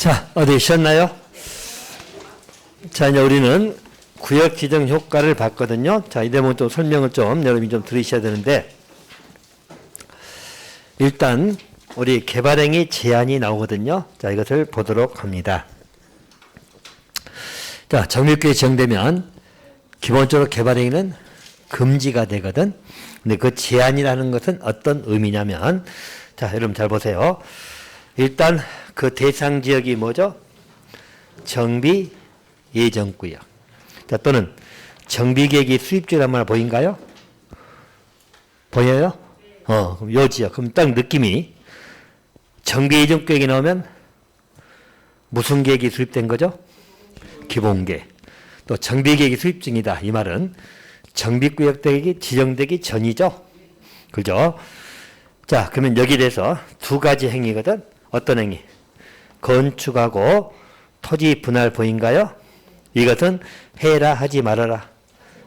자, 어디 쉬었나요? 자, 이제 우리는 구역 지정 효과를 봤거든요. 자, 이 대목은 또 설명을 좀 여러분이 좀 들으셔야 되는데, 일단 우리 개발행위 제한이 나오거든요. 자, 이것을 보도록 합니다. 자, 정밀구역이 지정되면 기본적으로 개발행위는 금지가 되거든. 근데 그 제한이라는 것은 어떤 의미냐면, 자, 여러분 잘 보세요. 일단 그 대상 지역이 뭐죠? 정비 예정구역. 자, 또는 정비계획이 수립지란 말 보인가요? 보여요? 그럼 요 지역. 그럼 딱 느낌이 정비 예정구역이 나오면 무슨 계획이 수립된 거죠? 기본계획. 또 정비계획이 수립 중이다. 이 말은 정비구역 계획이 지정되기 전이죠. 그죠? 자, 그러면 여기에 대해서 두 가지 행위거든. 어떤 행위? 건축하고 토지 분할 보인가요? 이것은 해라 하지 말아라.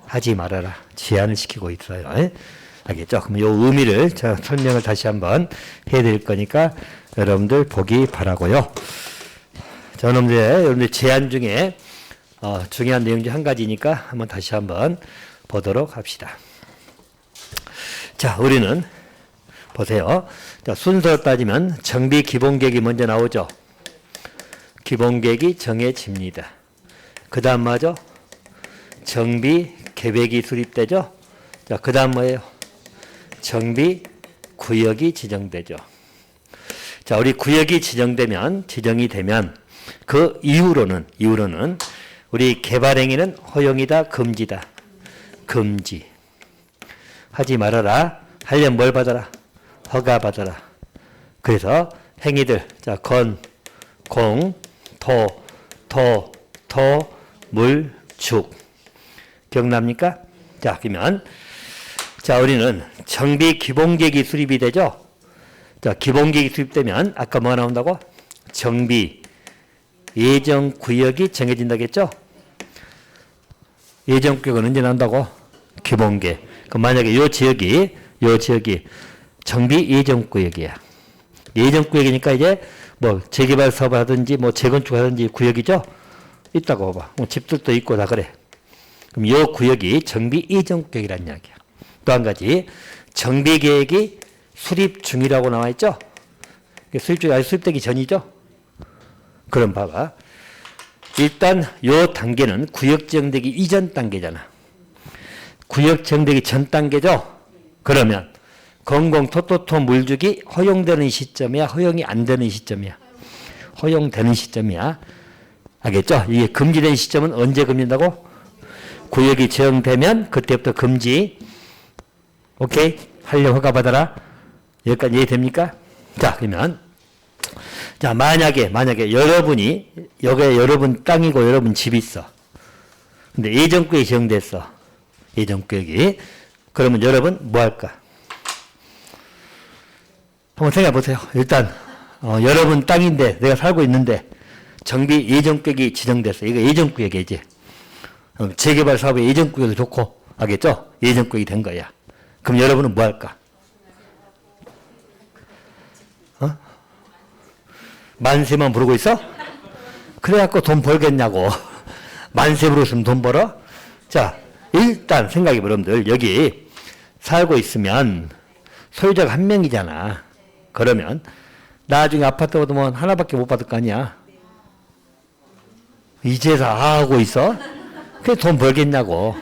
하지 말아라. 제한을 시키고 있어요. 에? 알겠죠? 그럼 이 의미를 제가 설명을 다시 한번 해드릴 거니까 여러분들 보기 바라고요. 저는 이제 여러분들 제한 중에 중요한 내용 중 한 가지니까 한번 다시 한번 보도록 합시다. 자, 우리는 보세요. 자, 순서로 따지면 정비 기본계획이 먼저 나오죠. 기본계획이 정해집니다. 그 다음 뭐죠? 정비 계획이 수립되죠. 자, 그 다음 뭐예요? 정비 구역이 지정되죠. 자, 우리 구역이 지정이 되면 그 이후로는 우리 개발행위는 허용이다, 금지다. 금지. 하지 말아라. 하려면 뭘 받아라? 허가 받아라. 그래서 행위들, 자, 건, 공, 토, 물, 죽. 기억납니까? 자, 그러면, 자, 우리는 정비 기본계획이 수립이 되죠? 자, 기본계획이 수립되면, 아까 뭐가 나온다고? 정비, 예정구역이 정해진다겠죠? 예정구역은 언제 나온다고? 기본계획. 그럼 만약에 요 지역이 정비 예정구역이야. 예정구역이니까 이제 뭐 재개발 사업을 하든지 뭐 재건축을 하든지 구역이죠? 있다고 봐봐. 뭐 집들도 있고 다 그래. 그럼 이 구역이 정비 예정구역이라는 이야기야. 또 한 가지 정비계획이 수립 중이라고 나와 있죠? 수립 중이 아직 수립되기 전이죠? 그럼 봐봐. 일단 요 단계는 구역 지정되기 이전 단계잖아. 구역 지정되기 전 단계죠? 그러면 건공토토토 물주기 허용되는 시점이야? 허용이 안 되는 시점이야? 허용되는 시점이야. 알겠죠? 이게 금지된 시점은 언제 금지된다고? 구역이 지정되면 그때부터 금지. 오케이? 하려고 허가 받아라. 여기까지 이해됩니까? 자, 그러면 자, 만약에 여러분이 여기에 여러분 땅이고 여러분 집이 있어. 근데 예정구역이 지정됐어. 예정구역이. 그러면 여러분 뭐 할까? 한번 생각해 보세요. 일단 여러분 땅인데 내가 살고 있는데 정비 예정구역이 지정됐어. 이거 예정구역이야 이제. 재개발 사업에 예정구역도 좋고 알겠죠? 예정구역이 된 거야. 그럼 여러분은 뭐 할까? 만세만 부르고 있어? 그래갖고 돈 벌겠냐고. 만세 부르시면 돈 벌어? 자, 일단 생각해 보면 여러분들 여기 살고 있으면 소유자가 한 명이잖아. 그러면 나중에 아파트 얻으면 하나밖에 못 받을 거 아니야. 이제서 하고 있어? 그래 돈 벌겠냐고.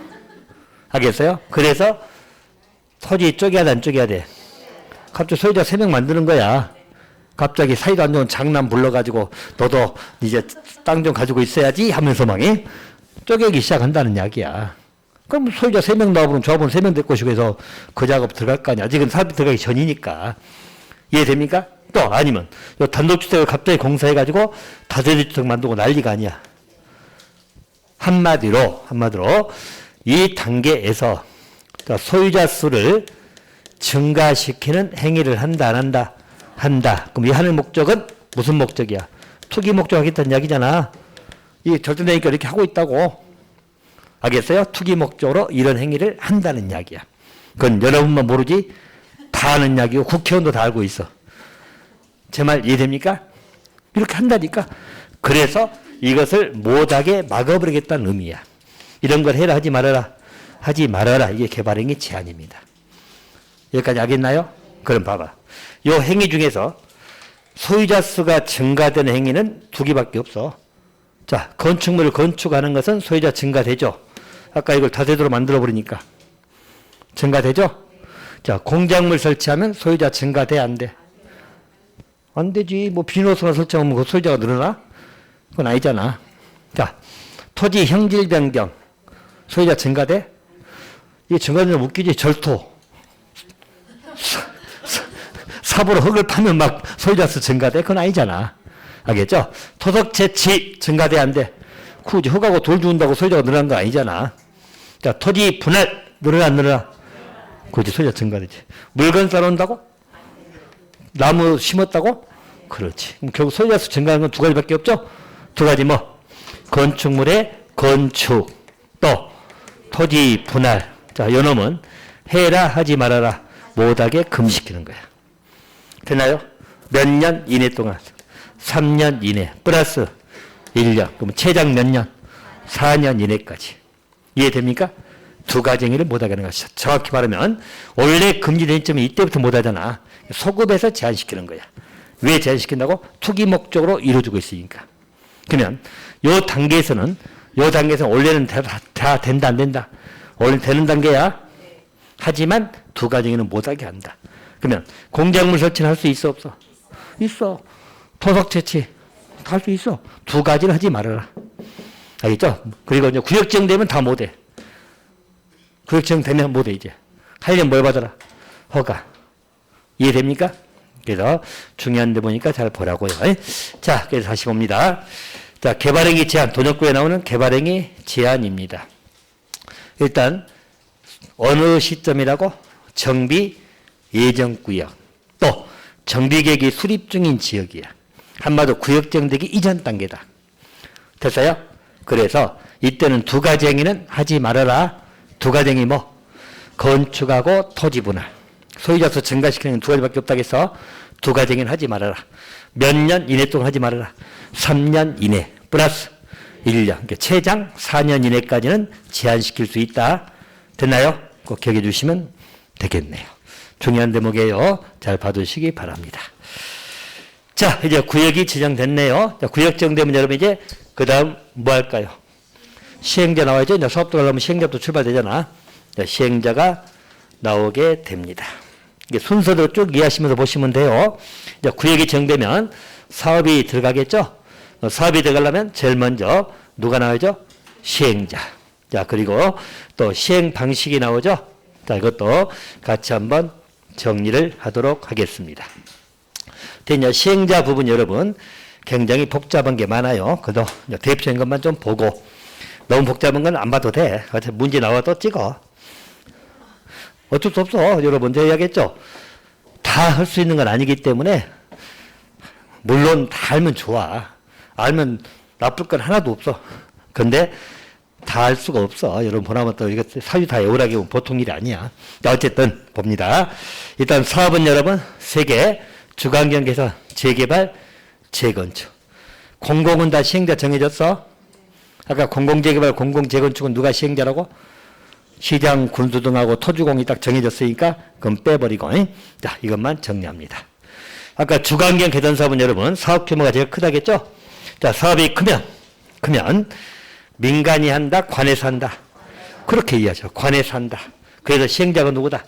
알겠어요? 그래서 토지 쪼개야 돼, 안 쪼개야 돼? 갑자기 소유자 3명 만드는 거야. 갑자기 사이도 안 좋은 장남 불러가지고 너도 이제 땅 좀 가지고 있어야지 하면서 막 쪼개기 시작한다는 이야기야. 그럼 소유자 3명 나오면 조합원 3명 될 것이고 해서 그 작업 들어갈 거 아니야. 아직은 사업이 들어가기 전이니까. 이해됩니까? 또 아니면 단독주택을 갑자기 공사해가지고 다세대주택 만들고 난리가 아니야. 한마디로 이 단계에서 소유자 수를 증가시키는 행위를 한다, 안 한다? 한다. 그럼 이 하는 목적은 무슨 목적이야? 투기 목적 하겠다는 이야기잖아. 이 절대되니까 이렇게 하고 있다고. 알겠어요? 투기 목적으로 이런 행위를 한다는 이야기야. 그건 여러분만 모르지 다 아는 이야기고 국회의원도 다 알고 있어. 제 말 이해됩니까? 이렇게 한다니까. 그래서 이것을 못하게 막아버리겠다는 의미야. 이런 걸 해라 하지 말아라. 하지 말아라. 이게 개발행위 제한입니다. 여기까지 알겠나요? 그럼 봐봐. 이 행위 중에서 소유자 수가 증가되는 행위는 두 개밖에 없어. 자, 건축물을 건축하는 것은 소유자 증가되죠. 아까 이걸 다세대로 만들어버리니까. 증가되죠? 자, 공작물 설치하면 소유자 증가돼, 안 돼? 안 되지. 뭐 비누소나 설치하면 그 소유자가 늘어나? 그건 아니잖아. 자, 토지 형질 변경. 소유자 증가돼? 이게 증가되면 웃기지. 절토. 삽으로 흙을 파면 막 소유자 수 증가돼? 그건 아니잖아. 알겠죠? 토속 채취 증가돼, 안 돼? 굳이 흙하고 돌 주운다고 소유자가 늘어난 거 아니잖아. 자, 토지 분할 늘어나, 안 늘어나? 굳이 소유자 증가되지. 물건 쌓아놓는다고? 나무 심었다고? 그렇지. 그럼 결국 소유자 수 증가하는 건 두 가지밖에 없죠? 두 가지 뭐? 건축물의 건축, 또 토지 분할. 자, 요 놈은 해라 하지 말아라 못하게 금시키는 거야. 됐나요? 몇 년 이내 동안? 3년 이내 플러스 1년. 그럼 최장 몇 년? 4년 이내까지. 이해됩니까? 두 가지 행위를 못하게 하는 것이죠. 정확히 말하면 원래 금지된 점이 이때부터 못하잖아. 소급해서 제한시키는 거야. 왜 제한시킨다고? 투기 목적으로 이루어지고 있으니까. 그러면 요 단계에서는 원래는 다 된다 안 된다? 원래 되는 단계야. 하지만 두 가지 행위는 못하게 한다. 그러면 공작물 설치는 할 수 있어 없어? 있어. 토속 채취 할 수 있어. 두 가지는 하지 말아라. 알겠죠? 그리고 이제 구역 지정되면 다 못해. 구역 지정되면 못해 이제. 하려면 뭘 받아라? 허가. 이해됩니까? 그래서 중요한 데 보니까 잘 보라고요. 자, 그래서 다시 봅니다. 자, 개발행위 제한. 돈역구에 나오는 개발행위 제한입니다. 일단 어느 시점이라고? 정비 예정구역. 또 정비계획이 수립 중인 지역이야. 한마디로 구역 지정되기 이전 단계다. 됐어요? 그래서 이때는 두 가지 행위는 하지 말아라. 두 가지 행위 뭐? 건축하고 토지 분할. 소유자 수 증가시키는 두 가지밖에 없다겠어. 두 가지 행위는 하지 말아라. 몇 년 이내 동안 하지 말아라. 3년 이내 플러스 1년. 그러니까 최장 4년 이내까지는 제한시킬 수 있다. 됐나요? 꼭 기억해 주시면 되겠네요. 중요한 대목이에요. 잘 봐두시기 바랍니다. 자, 이제 구역이 지정됐네요. 자, 구역 지정되면 여러분 이제 그 다음 뭐 할까요? 시행자 나와야죠. 이제 수업 들어가면 시행자부터 출발되잖아. 자, 시행자가 나오게 됩니다. 이게 순서대로 쭉 이해하시면서 보시면 돼요. 이제 구역이 지정되면 사업이 들어가겠죠. 사업이 들어가려면 제일 먼저 누가 나와야죠? 시행자. 자, 그리고 또 시행 방식이 나오죠. 자, 이것도 같이 한번 정리를 하도록 하겠습니다. 이제 시행자 부분 여러분 굉장히 복잡한 게 많아요. 그래도 대표적인 것만 좀 보고 너무 복잡한 건 안 봐도 돼. 문제 나와도 찍어. 어쩔 수 없어. 여러분 제가 이야기했죠. 다 할 수 있는 건 아니기 때문에 물론 다 알면 좋아. 알면 나쁠 건 하나도 없어. 근데 다 할 수가 없어. 여러분 보나마 또 이거 사유 다 외우라기 하면 보통 일이 아니야. 자, 어쨌든 봅니다. 일단 사업은 여러분 3개. 주거환경 개선, 재개발, 재건축. 공공은 다 시행자 정해졌어? 아까 공공재개발, 공공재건축은 누가 시행자라고? 시장, 군수 등하고 토주공이 딱 정해졌으니까 그건 빼버리고. 자, 이것만 정리합니다. 아까 주거환경 개선 사업은 여러분 사업 규모가 제일 크다겠죠? 자, 사업이 크면 민간이 한다, 관에서 한다. 그렇게 이해하죠. 관에서 한다. 그래서 시행자가 누구다?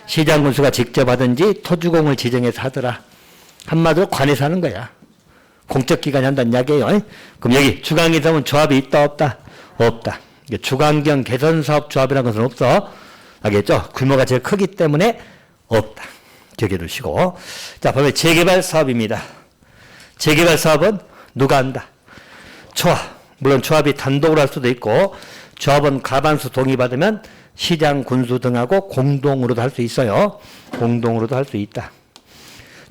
시장 군수가 직접 하든지 토주공을 지정해서 하더라. 한마디로 관에서 하는 거야. 공적기관이 한다는 이야기예요. 그럼 여기 주거환경 사업은 조합이 있다 없다? 없다. 주거환경 개선사업 조합이라는 것은 없어. 알겠죠? 규모가 제일 크기 때문에 없다. 기억해 두시고. 자, 보면 재개발 사업입니다. 재개발 사업은 누가 한다? 조합. 물론 조합이 단독으로 할 수도 있고 조합은 과반수 동의받으면 시장, 군수 등하고 공동으로도 할 수 있어요. 공동으로도 할 수 있다.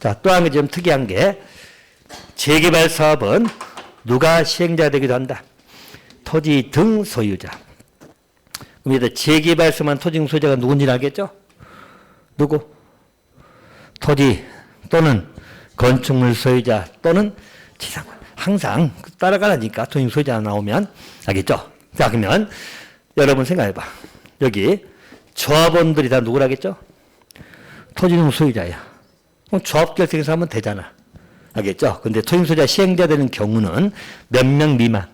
자, 또 한 개 좀 특이한 게 재개발 사업은 누가 시행자가 되기도 한다. 토지 등 소유자. 그럼 이제 재개발서만 토지 등 소유자가 누군지 알겠죠? 누구? 토지 또는 건축물 소유자 또는 지상권. 항상 따라가라니까 토지용 소유자 나오면. 알겠죠? 자, 그러면 여러분 생각해봐. 여기 조합원들이 다 누구라겠죠? 토지용 소유자야. 그럼 조합 결성해서 하면 되잖아. 알겠죠? 근데 토지용 소유자 시행자 되는 경우는 몇 명 미만?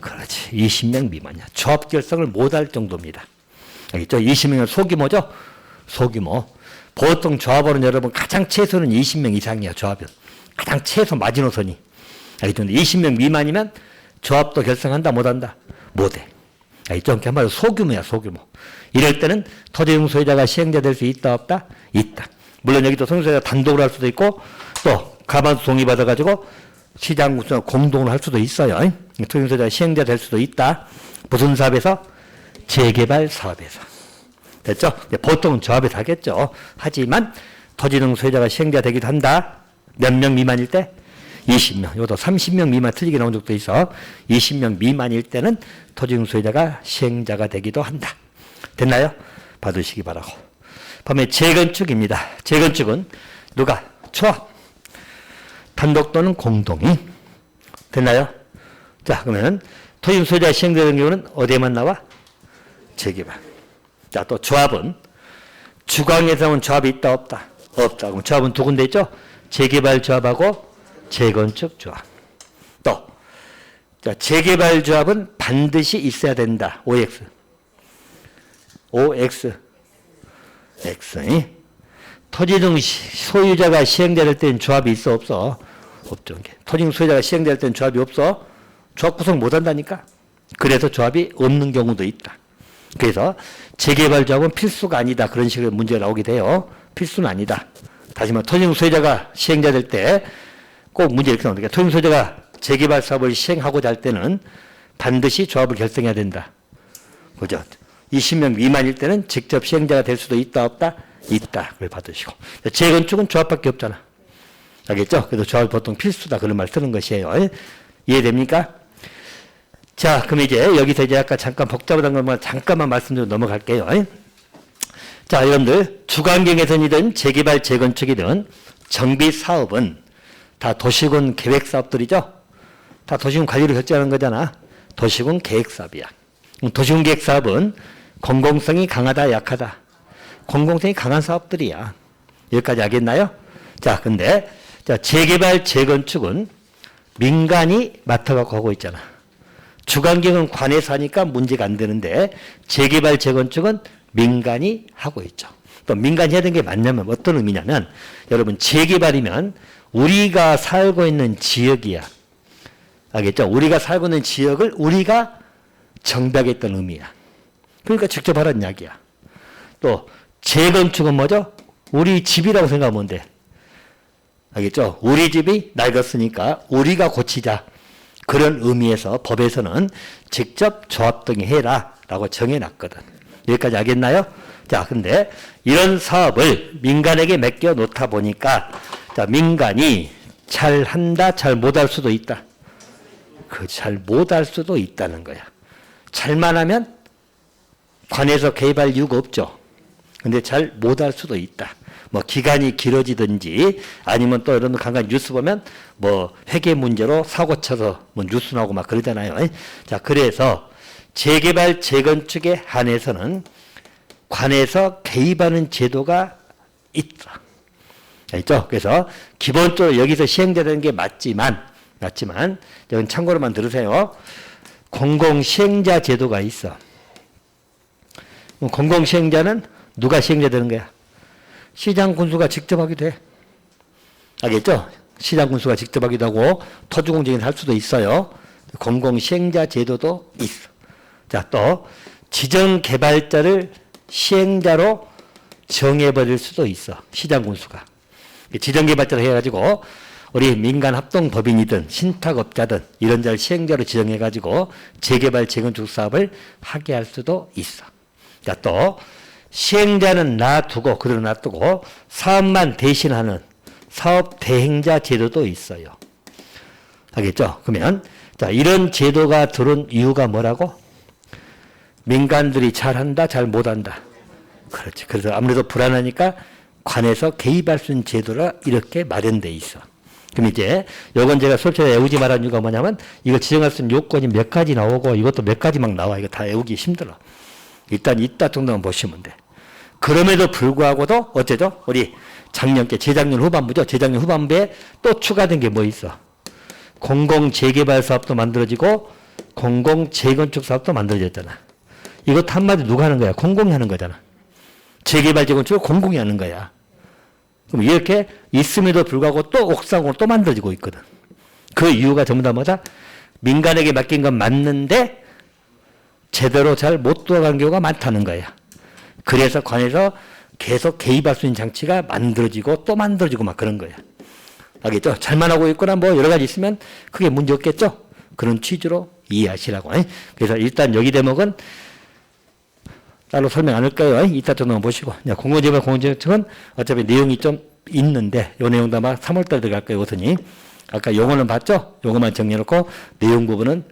그렇지. 20명 미만이야. 조합 결성을 못할 정도입니다. 알겠죠? 20명은 소규모죠? 소규모. 보통 조합원은 여러분 가장 최소는 20명 이상이야, 조합은. 가장 최소 마지노선이. 알겠죠? 20명 미만이면 조합도 결성한다, 못한다? 못해. 알겠죠? 그러니까 한마디로 소규모야, 소규모. 이럴 때는 토지용 소유자가 시행자 될 수 있다, 없다? 있다. 물론 여기도 토지용 소유자가 단독으로 할 수도 있고, 또 가반수 동의받아가지고 시장 구성 공동으로 할 수도 있어요. 토지용 소유자가 시행자 될 수도 있다. 무슨 사업에서? 재개발 사업에서. 됐죠? 보통은 조합에서 하겠죠. 하지만 토지용 소유자가 시행자 되기도 한다. 몇 명 미만일 때? 20명. 이것도 30명 미만 틀리게 나온 적도 있어. 20명 미만일 때는 토지용 소유자가 시행자가 되기도 한다. 됐나요? 받으시기 바라고. 다음에 재건축입니다. 재건축은 누가? 조합. 단독 또는 공동이. 됐나요? 자, 그러면 토지용 소유자 시행되는 경우는 어디에만 나와? 재개발. 자, 또 조합은 주광에서 온 조합이 있다, 없다? 없다. 그럼 조합은 두 군데 있죠? 재개발 조합하고 재건축 조합. 또, 자, 재개발 조합은 반드시 있어야 된다. OX. OX. X. 토지등 소유자가 시행될 때는 조합이 있어, 없어? 없죠. 토지등 소유자가 시행될 때는 조합이 없어? 조합 구성 못 한다니까? 그래서 조합이 없는 경우도 있다. 그래서 재개발 조합은 필수가 아니다. 그런 식으로 문제가 나오게 돼요. 필수는 아니다. 다시 말해 토지등 소유자가 시행자 될 때 꼭 문제 이렇게 나오니까 토지등 소유자가 재개발 사업을 시행하고자 할 때는 반드시 조합을 결성해야 된다. 그죠? 20명 미만일 때는 직접 시행자가 될 수도 있다, 없다? 있다. 그걸 받으시고. 재건축은 조합밖에 없잖아. 알겠죠? 그래서 조합이 보통 필수다. 그런 말 쓰는 것이에요. 이해됩니까? 자, 그럼 이제 여기서 이제 아까 잠깐 복잡한 것만 잠깐만 말씀드리고 넘어갈게요. 자, 여러분들 주관경에서이든 재개발 재건축이든 정비 사업은 다 도시군 계획 사업들이죠. 다 도시군 관리를 결정하는 거잖아. 도시군 계획 사업이야. 도시군 계획 사업은 공공성이 강하다, 약하다? 공공성이 강한 사업들이야. 여기까지 알겠나요? 자, 근데 자, 재개발 재건축은 민간이 맡아갖고 하고 있잖아. 주관경은 관에서 하니까 문제가 안 되는데 재개발 재건축은 민간이 하고 있죠. 또 민간이 해야 되는 게 맞냐면 어떤 의미냐면 여러분 재개발이면 우리가 살고 있는 지역이야. 알겠죠? 우리가 살고 있는 지역을 우리가 정비하겠다는 의미야. 그러니까 직접 하라는 이야기야. 또 재건축은 뭐죠? 우리 집이라고 생각하면 돼. 알겠죠? 우리 집이 낡았으니까 우리가 고치자. 그런 의미에서 법에서는 직접 조합 등이 해라 라고 정해놨거든. 여기까지 알겠나요? 자, 근데 이런 사업을 민간에게 맡겨 놓다 보니까 자, 민간이 잘 한다, 잘 못할 수도 있다. 그 잘 못할 수도 있다는 거야. 잘만 하면 관에서 개입할 이유가 없죠. 근데 잘 못할 수도 있다. 뭐 기간이 길어지든지 아니면 또 여러분 간간히 뉴스 보면 뭐 회계 문제로 사고 쳐서 뭐 뉴스 나오고 막 그러잖아요. 자, 그래서 재개발 재건축에 한해서는 관에서 개입하는 제도가 있다. 알죠? 그래서 기본적으로 여기서 시행되는 게 맞지만 여기 참고로만 들으세요. 공공시행자 제도가 있어. 공공시행자는 누가 시행자 되는 거야? 시장 군수가 직접 하기도 해. 알겠죠? 시장 군수가 직접 하기도 하고 토지공정에서 할 수도 있어요. 공공시행자 제도도 있어. 자, 또 지정개발자를 시행자로 정해버릴 수도 있어. 시장 군수가. 지정개발자를 해가지고 우리 민간합동법인이든 신탁업자든 이런 자를 시행자로 지정해가지고 재개발 재건축 사업을 하게 할 수도 있어. 자, 또 시행자는 놔두고 그대로 놔두고 사업만 대신하는 사업 대행자 제도도 있어요. 알겠죠? 그러면 자, 이런 제도가 들어온 이유가 뭐라고? 민간들이 잘한다, 잘 못한다. 그렇지. 그래서 아무래도 불안하니까 관에서 개입할 수 있는 제도라 이렇게 마련돼 있어. 그럼 이제 요건 제가 솔직히 외우지 말라는 이유가 뭐냐면 이거 지정할 수 있는 요건이 몇 가지 나오고 이것도 몇 가지 막 나와. 이거 다 외우기 힘들어. 일단 이따 정도만 보시면 돼. 그럼에도 불구하고도 어쩌죠? 우리 작년께 재작년 후반부죠. 재작년 후반부에 또 추가된 게 뭐 있어? 공공재개발 사업도 만들어지고 공공재건축 사업도 만들어졌잖아. 이것도 한마디 누가 하는 거야? 공공이 하는 거잖아. 재개발 재건축을 공공이 하는 거야. 그럼 이렇게 있음에도 불구하고 또 옥상으로 또 만들어지고 있거든. 그 이유가 전부 다 뭐다? 민간에게 맡긴 건 맞는데 제대로 잘 못 돌아가는 경우가 많다는 거야. 그래서 관에서 계속 개입할 수 있는 장치가 만들어지고 또 만들어지고 막 그런 거야. 알겠죠? 잘만 하고 있거나 뭐 여러 가지 있으면 크게 문제 없겠죠? 그런 취지로 이해하시라고. 그래서 일단 여기 대목은 따로 설명 안 할 거예요. 이따 좀 보시고. 공공재개발 공공재건축은 어차피 내용이 좀 있는데 이 내용도 아마 3월달 들어갈 거예요. 우선이. 아까 용어는 봤죠? 용어만 정리해놓고 내용 부분은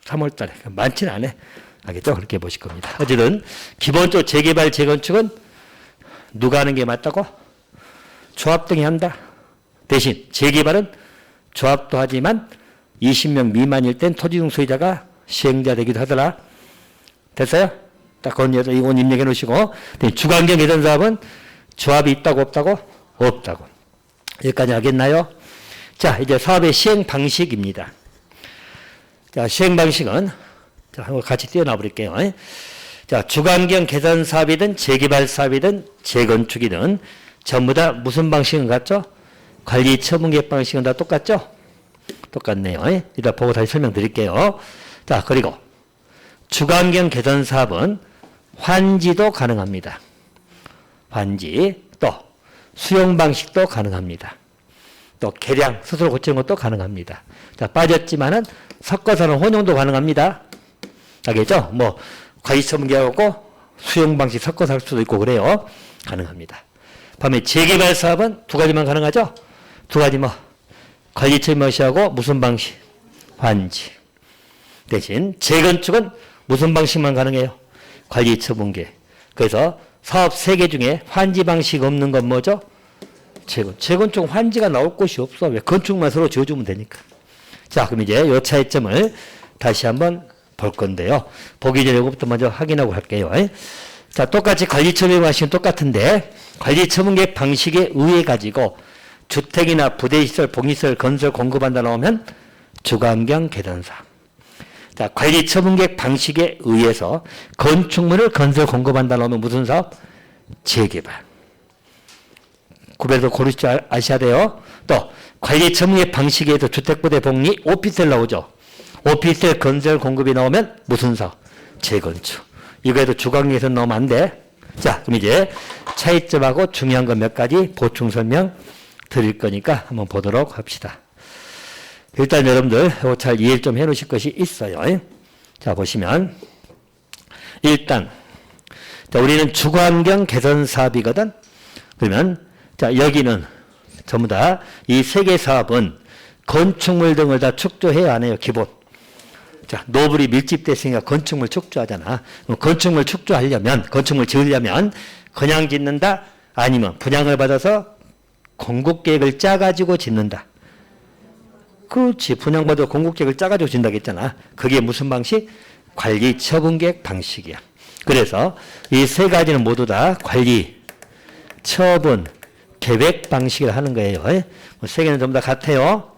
3월달에. 많지는 않아. 알겠죠? 그렇게 보실 겁니다. 어쨌든 기본적으로 재개발 재건축은 누가 하는 게 맞다고? 조합 등이 한다. 대신 재개발은 조합도 하지만 20명 미만일 땐 토지용 소유자가 시행자 되기도 하더라. 됐어요? 딱 그건 이건 입력해 놓으시고. 주관경 개선 사업은 조합이 있다고 없다고? 없다고. 여기까지 하겠나요? 자, 이제 사업의 시행 방식입니다. 자, 시행 방식은 자, 한번 같이 띄워놔 버릴게요. 자, 주관경 개선 사업이든 재개발 사업이든 재건축이든 전부 다 무슨 방식은 같죠? 관리 처분 계획 방식은 다 똑같죠? 똑같네요. 이따 보고 다시 설명드릴게요. 자, 그리고 주관경 개선 사업은 환지도 가능합니다. 환지, 또 수용 방식도 가능합니다. 또 개량, 스스로 고치는 것도 가능합니다. 자, 빠졌지만은 섞어서는 혼용도 가능합니다. 알겠죠? 뭐 관리 처분 계획하고 수용 방식 섞어서 할 수도 있고 그래요. 가능합니다. 반면 재개발 사업은 두 가지만 가능하죠? 두 가지 뭐 관리 처분 방식하고 무슨 방식? 환지. 대신 재건축은 무슨 방식만 가능해요? 관리 처분 계획. 그래서 사업 3개 중에 환지 방식 없는 건 뭐죠? 재건축 환지가 나올 곳이 없어. 왜? 건축만 서로 지어주면 되니까. 자, 그럼 이제 이 차이점을 다시 한번 볼 건데요. 보기 전에 이것부터 먼저 확인하고 할게요. 자, 똑같이 관리 처분 방식은 똑같은데 관리 처분 계획 방식에 의해 가지고 주택이나 부대시설, 복리시설 건설 공급한다 나오면 주관경 개선사. 자, 관리 처분 계획 방식에 의해서 건축물을 건설 공급한다 나오면 무슨 사업? 재개발. 구별해서 고르시 줄 아셔야 돼요. 또 관리 처분 계획 방식에 의해서 주택부대 복리 오피스텔 나오죠. 오피스텔 건설 공급이 나오면 무슨 사업? 재건축. 이거에도 주관경 개선 나오면 안 돼. 자, 그럼 이제 차이점하고 중요한 거 몇 가지 보충 설명 드릴 거니까 한번 보도록 합시다. 일단 여러분들 잘 이해 좀 해 놓으실 것이 있어요. 자, 보시면 일단 자, 우리는 주관경 개선 사업이거든. 그러면 자, 여기는 전부 다 이 세 개 사업은 건축물 등을 다 축조해야 안 해요. 기본. 자, 노블이 밀집됐으니까 건축물 축조하잖아. 건축물 축조하려면, 건축물 지으려면 그냥 짓는다? 아니면 분양을 받아서 공급계획을 짜가지고 짓는다. 그렇지. 분양받아 공급계획을 짜가지고 짓는다고 했잖아. 그게 무슨 방식? 관리 처분계획 방식이야. 그래서 이 세 가지는 모두 다 관리, 처분, 계획 방식을 하는 거예요. 세 개는 전부 다 같아요.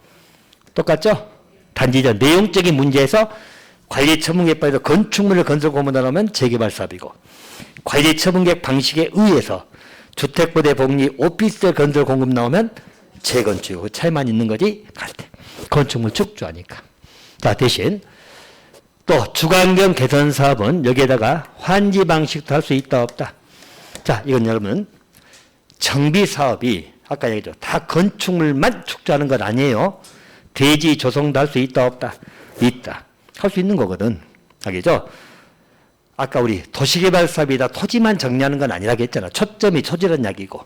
똑같죠? 단지 저 내용적인 문제에서 관리 처분계획에서 건축물을 건설 공급한다 하면 재개발 사업이고 관리 처분계획 방식에 의해서 주택부대 복리 오피스텔 건설 공급 나오면 재건축. 그 차이만 있는 거지 같아. 건축물 축조하니까. 자, 대신 또 주관경 개선 사업은 여기에다가 환지 방식도 할 수 있다 없다. 자, 이건 여러분 정비 사업이 아까 얘기했죠. 다 건축물만 축조하는 건 아니에요. 대지 조성도 할 수 있다 없다? 있다. 할 수 있는 거거든. 알겠죠? 아까 우리 도시개발 사업이다 토지만 정리하는 건 아니라고 했잖아. 초점이 토지란 이야기고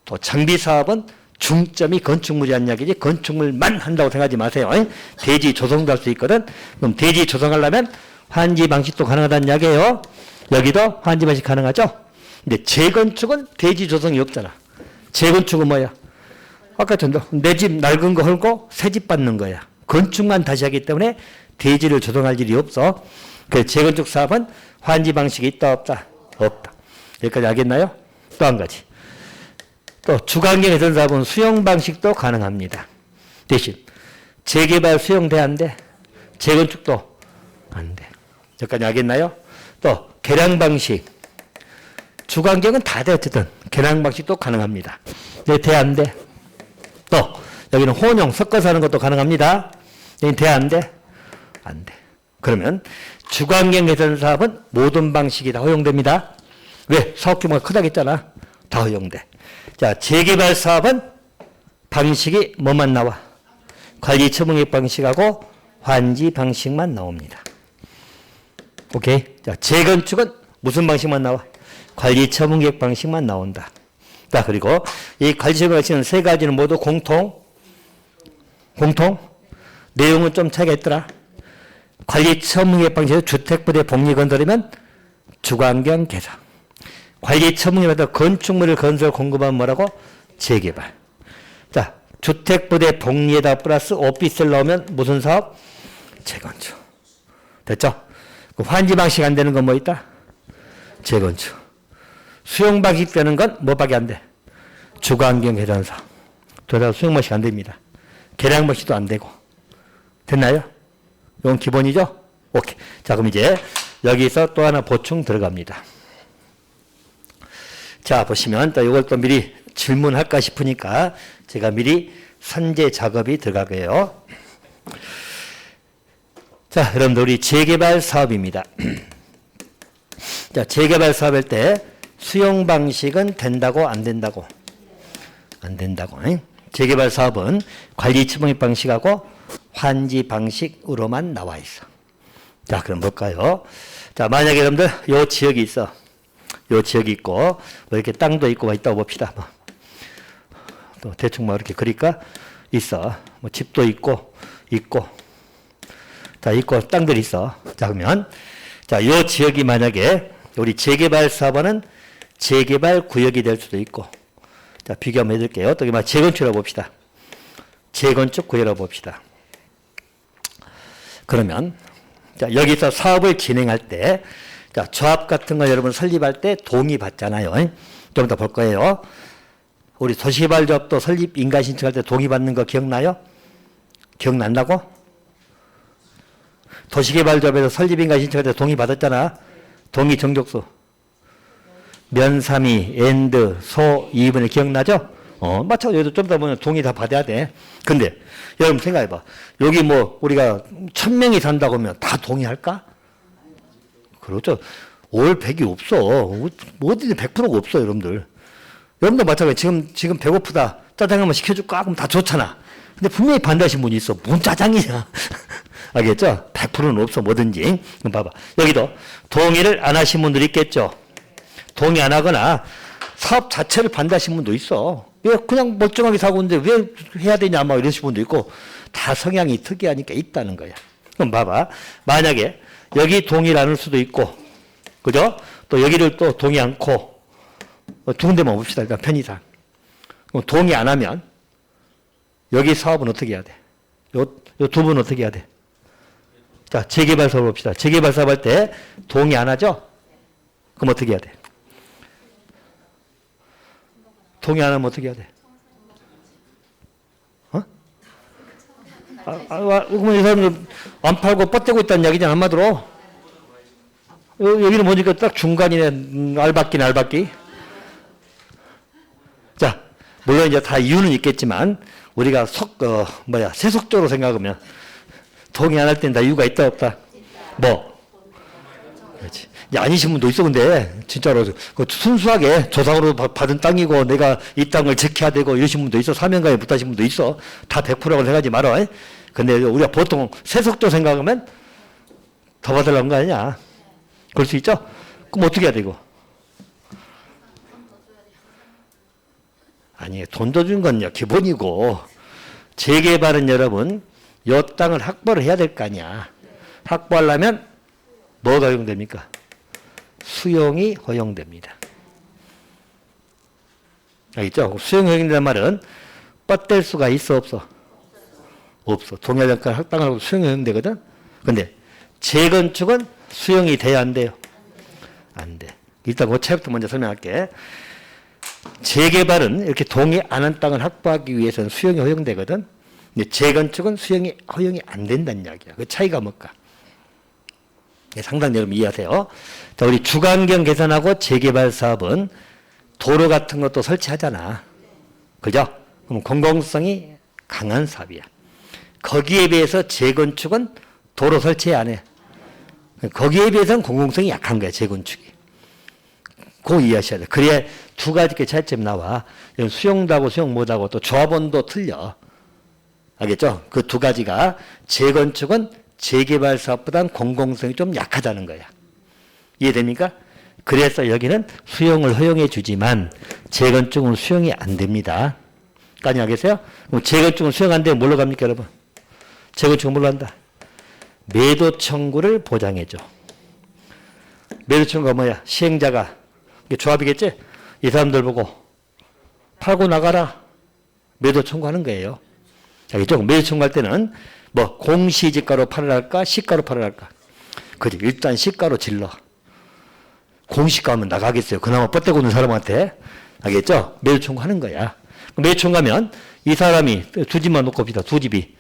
또 정비 사업은 중점이 건축물이란 이야기지 건축물만 한다고 생각하지 마세요. 대지 조성도 할 수 있거든. 그럼 대지 조성하려면 환지 방식도 가능하다는 이야기예요. 여기도 환지 방식 가능하죠? 근데 재건축은 대지 조성이 없잖아. 재건축은 뭐야? 아까 전도 내 집 낡은 거 헐고 새 집 받는 거야. 건축만 다시 하기 때문에 대지를 조성할 일이 없어. 그 재건축 사업은 환지 방식이 있다 없다? 없다. 여기까지 알겠나요? 또 한 가지. 또 주관경 개선 사업은 수용 방식도 가능합니다. 대신 재개발 수용돼 안 돼? 재건축도 안 돼. 여기까지 알겠나요? 또 개량 방식. 주관경은 다 돼 어쨌든. 개량 방식도 가능합니다. 네, 돼 안 돼? 또 여기는 혼용 섞어서 하는 것도 가능합니다. 여기 돼 안 돼? 안 돼. 그러면 주관경 개선 사업은 모든 방식이 다 허용됩니다. 왜? 사업 규모가 크다고 했잖아. 다 허용돼. 자, 재개발 사업은 방식이 뭐만 나와? 관리 처분계획 방식하고 환지 방식만 나옵니다. 오케이. 자, 재건축은 무슨 방식만 나와? 관리 처분계획 방식만 나온다. 자, 그리고 이 관리 처분계획 방식은 세 가지는 모두 공통? 내용은 좀 차이가 있더라. 관리 처분계획 방식은 주택부대 복리건설이면 주관경 개선. 관리 처분계획에서 건축물을 건설 공급하면 뭐라고? 재개발. 자, 주택부대 복리에다 플러스 오피스를 넣으면 무슨 사업? 재건축. 됐죠? 그 환지 방식 안 되는 건 뭐 있다? 재건축. 수용 방식 되는 건 뭐밖에 안 돼? 주관경 개선 사업. 둘 수용 방식 안 됩니다. 개량 방식도 안 되고. 됐나요? 이건 기본이죠? 오케이. 자, 그럼 이제 여기서 또 하나 보충 들어갑니다. 자, 보시면 또 이걸 또 미리 질문할까 싶으니까 제가 미리 선제 작업이 들어가고요. 자, 여러분들 우리 재개발 사업입니다. 자, 재개발 사업일 때 수용 방식은 된다고 안 된다고? 안 된다고. 재개발 사업은 관리 처분계획 방식하고 환지 방식으로만 나와 있어. 자, 그럼 볼까요? 자, 만약에 여러분들 요 지역이 있어. 요 지역이 있고 뭐 이렇게 땅도 있고 뭐 있다고 봅시다. 뭐. 또 대충 뭐 이렇게 그릴까? 있어. 뭐 집도 있고 자, 있고 땅들이 있어. 자, 그러면 자, 요 지역이 만약에 우리 재개발 사업은 재개발 구역이 될 수도 있고. 자, 비교 한번 해드릴게요. 또 재건축이라고 봅시다. 재건축 구역이라고 봅시다. 그러면 자, 여기서 사업을 진행할 때 자, 조합 같은 거 여러분 설립할 때 동의 받잖아요. 좀 이따 볼 거예요. 우리 도시개발조합도 설립 인가 신청할 때 동의 받는 거 기억나요? 기억난다고? 도시개발조합에서 설립 인가 신청할 때 동의 받았잖아. 동의 정족수. 면삼이, 엔드, 소, 2분의 기억나죠? 마찬가지로 여기도 좀 더 보면 동의 다 받아야 돼. 근데 여러분 생각해봐. 여기 뭐 우리가 1000명이 산다고 하면 다 동의할까? 그렇죠. 올 100이 없어. 어디든 100%가 없어, 여러분들. 여러분도 마찬가지로 지금 배고프다. 짜장 한번 시켜줄까? 그럼 다 좋잖아. 근데 분명히 반대하신 분이 있어. 뭔 짜장이냐? 알겠죠? 100%는 없어, 뭐든지. 그럼 봐봐. 여기도 동의를 안 하신 분들이 있겠죠? 동의 안 하거나 사업 자체를 반대하신 분도 있어. 왜 그냥 멀쩡하게 사고 있는데 왜 해야 되냐? 막 이러신 분도 있고. 다 성향이 특이하니까 있다는 거야. 그럼 봐봐. 만약에 여기 동의를 안 할 수도 있고, 그죠? 또 여기를 또 동의 않고, 두 군데만 봅시다. 일단 편의상. 그럼 동의 안 하면, 여기 사업은 어떻게 해야 돼? 요 두 분은 어떻게 해야 돼? 자, 재개발 사업 봅시다. 재개발 사업 할 때 동의 안 하죠? 그럼 어떻게 해야 돼? 동의 안 하면 어떻게 해야 돼? 그러면 이 사람들 안 팔고 뻗대고 있다는 이야기잖아, 한마디로. 여기는 보니까 딱 중간이네, 알박기. 자, 물론 이제 다 이유는 있겠지만, 우리가 세속적으로 생각하면, 동의 안 할 땐 다 이유가 있다, 없다? 뭐? 그렇지. 아니신 분도 있어, 근데, 진짜로. 순수하게 조상으로 받은 땅이고, 내가 이 땅을 지켜야 되고, 이러신 분도 있어. 사명감에 붙으신 분도 있어. 다 100%라고 생각하지 말아. 근데 우리가 보통 세속적으로 생각하면 더 받으려는 거 아니냐. 그럴 수 있죠? 그럼 어떻게 해야 되고? 아니, 돈 더 준 건요, 기본이고. 재개발은 여러분, 이 땅을 확보를 해야 될 거 아니야. 확보하려면 뭐가 허용됩니까? 수용이 허용됩니다. 알겠죠? 수용이 허용된다는 말은 뻗댈 수가 있어 없어? 없어. 동해안까지 땅을 하고 수용이 허용되거든. 근데 재건축은 수용이 돼야 안 돼요? 안 돼. 일단 그 차이부터 먼저 설명할게. 재개발은 이렇게 동의 안 한 땅을 확보하기 위해서는 수용이 허용되거든. 근데 재건축은 수용이 허용이 안 된다는 이야기야. 그 차이가 뭘까? 상당히 여러분 이해하세요. 자, 우리 주간경 개선하고 재개발 사업은 도로 같은 것도 설치하잖아. 그죠? 그럼 공공성이 강한 사업이야. 거기에 비해서 재건축은 도로 설치 안 해. 거기에 비해서는 공공성이 약한 거야, 재건축이. 그거 이해하셔야 돼. 그래야 두 가지 차이점이 나와. 수용도 하고 수용 못하고 또 조합원도 틀려. 알겠죠? 그 두 가지가 재건축은 재개발 사업보다는 공공성이 좀 약하다는 거야. 이해됩니까? 그래서 여기는 수용을 허용해 주지만 재건축은 수용이 안 됩니다. 까지 알겠어요? 재건축은 수용 안 되면 뭘로 갑니까, 여러분? 재건축은 뭘로 한다? 매도 청구를 보장해 줘. 매도 청구가 뭐야? 시행자가 이게 조합이겠지? 이 사람들 보고 팔고 나가라. 매도 청구하는 거예요. 알겠죠? 매도 청구할 때는 뭐 공시지가로 팔을할까 시가로 팔을할까? 그지? 일단 시가로 질러. 공시가 하면 나가겠어요. 그나마 뻗대고 있는 사람한테. 알겠죠? 매도 청구하는 거야. 매도 청구하면 이 사람이 두 집만 놓고 봅시다. 두 집이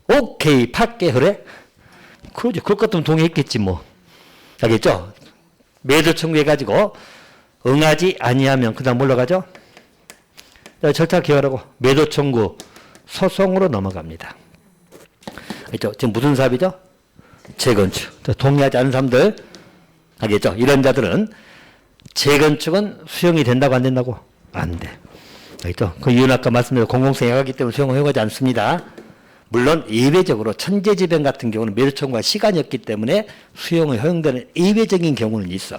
오케이 팔게 그래? 그러지. 그럴 것 같으면 동의했겠지 뭐. 알겠죠? 매도 청구해가지고 응하지 아니하면 그 다음 뭘로 가죠? 절차 기하라고 매도 청구 소송으로 넘어갑니다. 알겠죠? 지금 무슨 사업이죠? 재건축. 동의하지 않은 사람들 알겠죠? 이런 자들은 재건축은 수용이 된다고 안 된다고? 안 돼. 알겠죠? 그 이유는 아까 말씀드린 공공성이 약하기 때문에 수용을 허용하지 않습니다. 물론 예외적으로 천재지변 같은 경우는 매도 청구가 시간이 없기 때문에 수용이 허용되는 예외적인 경우는 있어.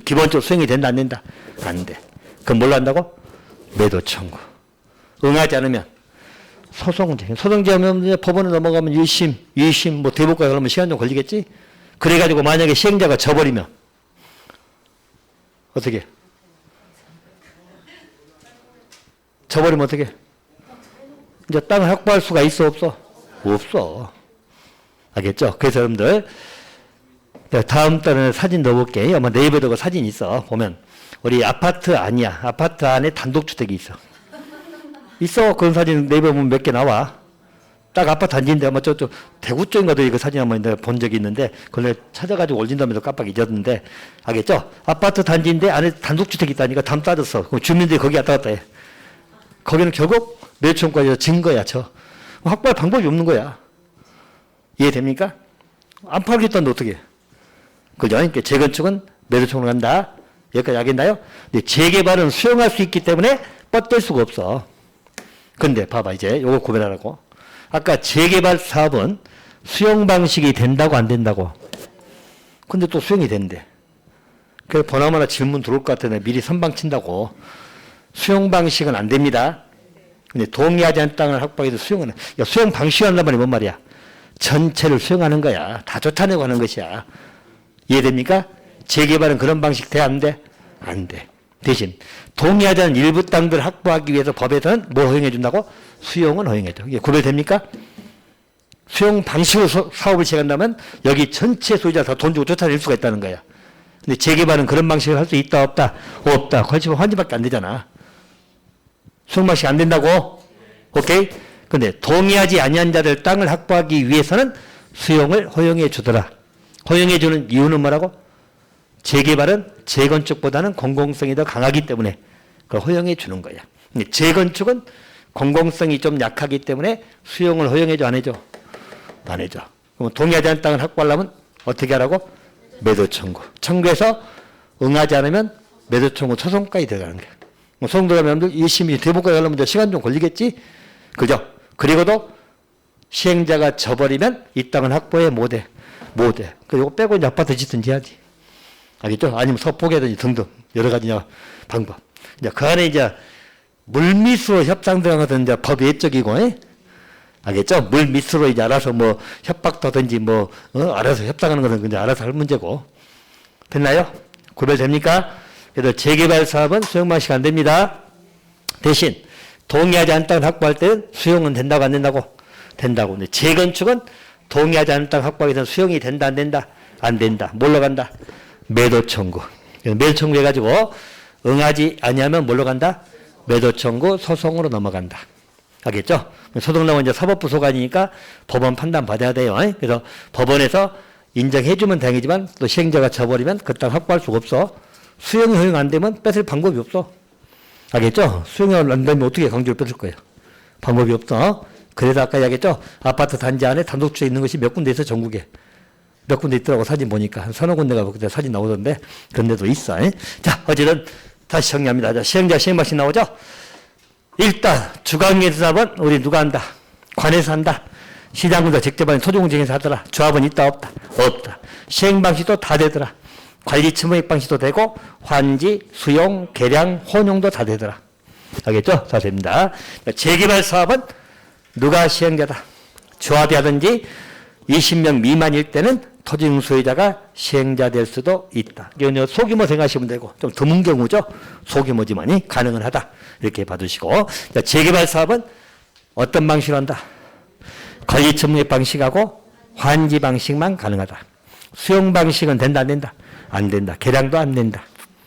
기본적으로 수용이 된다 안 된다? 안 돼. 그럼 뭘로 한다고? 매도 청구. 응하지 않으면 소송제. 소송제하면 법원에 넘어가면 1심, 2심, 뭐 대법까지 가려면 시간 좀 걸리겠지? 그래가지고 만약에 시행자가 져버리면 어떻게? 져버리면 어떻게? 이제 땅을 확보할 수가 있어 없어? 없어. 알겠죠? 그래서 여러분들 다음 달에 사진 넣어볼게. 아마 네이버에 그 사진 있어. 보면 우리 아파트 아니야. 아파트 안에 단독주택이 있어. 있어. 그런 사진 네이버 보면 몇 개 나와. 딱 아파트 단지인데 아마 저쪽 대구 쪽인가도 이거 사진 한번 내가 본 적이 있는데 그걸 찾아가지고 올린다면서 깜빡 잊었는데 알겠죠? 아파트 단지인데 안에 단독주택이 있다니까 담 따졌어. 그럼 주민들이 거기 왔다 갔다 해. 거기는 결국 매도청구까지 증거야. 확보할 방법이 없는 거야. 이해됩니까? 안 팔겠다는데 어떻게? 그죠? 그러니까 재건축은 매도청구를 한다. 여기까지 알겠나요? 근데 재개발은 수용할 수 있기 때문에 뻗댈 수가 없어. 근데 봐봐 이제 요거 구별하라고. 아까 재개발 사업은 수용 방식이 된다고 안 된다고? 근데 또 수용이 된대. 그래서 보나마나 질문 들어올 것 같은데 미리 선방 친다고. 수용 방식은 안 됩니다. 근데 동의하지 않은 땅을 확보하기 위해서 수용은, 야, 수용 방식이 한단 말이 뭔 말이야? 전체를 수용하는 거야. 다 쫓아내고 하는 것이야. 이해됩니까? 재개발은 그런 방식 돼? 안 돼? 안 돼. 대신 동의하지 않은 일부 땅들 확보하기 위해서 법에서는 뭘 허용해 준다고? 수용은 허용해 줘. 이게 구별됩니까? 수용 방식으로 사업을 시작한다면 여기 전체 소유자 다 돈 주고 쫓아낼 수가 있다는 거야. 근데 재개발은 그런 방식을 할 수 있다 없다? 없다. 관심은 환지밖에 안 되잖아. 수용 방식 안 된다고? 오케이? 근데 동의하지 아니한 자들 땅을 확보하기 위해서는 수용을 허용해 주더라. 허용해 주는 이유는 뭐라고? 재개발은 재건축보다는 공공성이 더 강하기 때문에 그걸 허용해 주는 거야. 근데 재건축은 공공성이 좀 약하기 때문에 수용을 허용해 줘 안 해줘? 안 해줘. 그럼 동의하지 않은 땅을 확보하려면 어떻게 하라고? 매도 청구. 청구해서 응하지 않으면 매도 청구 소송까지 들어가는 거야. 소송 들어가면 1심이 대법까지 가려면 시간 좀 걸리겠지? 그죠? 그리고도 시행자가 져버리면 이 땅은 확보해 못해. 못해. 이거 빼고 이제 아파트 짓든지 해야지. 알겠죠? 아니면 서포개든지 등등 여러 가지 방법. 이제 그 안에 이제 물밑으로 협상 들어가든 이제 법 외적이고, 알겠죠? 물밑으로 이제 알아서 뭐 협박도 하든지 뭐 알아서 협상하는 것은 이제 알아서 할 문제고. 됐나요? 구별됩니까? 그래서 재개발 사업은 수용 방식 안 됩니다. 대신 동의하지 않는 땅을 확보할 때는 수용은 된다고 안 된다고? 된다고. 근데 재건축은 동의하지 않는 땅을 확보하기 위해서 수용이 된다 안 된다? 안 된다. 뭘로 간다? 매도 청구. 매도 청구 해가지고 응하지 아니하면 뭘로 간다? 매도 청구 소송으로 넘어간다. 알겠죠? 소송 나오면 이제 사법부 소관이니까 법원 판단 받아야 돼요. 그래서 법원에서 인정해주면 다행이지만 또 시행자가 져버리면 그 땅 확보할 수가 없어. 수용이 허용 안 되면 뺏을 방법이 없어. 알겠죠? 수용이 안 되면 어떻게 강제로 뺏을 거예요? 방법이 없어. 그래서 아까 이야기했죠? 아파트 단지 안에 단독주택 있는 것이 몇 군데 있어, 전국에. 몇 군데 있더라고, 사진 보니까. 한 서너 군데가 그때 사진 나오던데, 그런 데도 있어. 자, 어쨌든 다시 정리합니다. 자, 시행자 시행방식 나오죠? 일단, 주관계사업은 우리 누가 한다? 관에서 한다. 시장군사 직접하는 토종공정에서 하더라. 조합은 있다, 없다? 없다. 시행방식도 다 되더라. 관리 침범 방식도 되고 환지, 수용, 개량, 혼용도 다 되더라. 알겠죠? 다 됩니다. 재개발 사업은 누가 시행자다? 조합이 하든지 20명 미만일 때는 토지 소유자가 시행자 될 수도 있다. 이건 소규모 생각하시면 되고 좀 드문 경우죠. 소규모지만이 가능은 하다. 이렇게 봐두시고 재개발 사업은 어떤 방식으로 한다? 관리 침범 방식하고 환지 방식만 가능하다. 수용 방식은 된다 안 된다? 안 된다. 개량도 안 된다.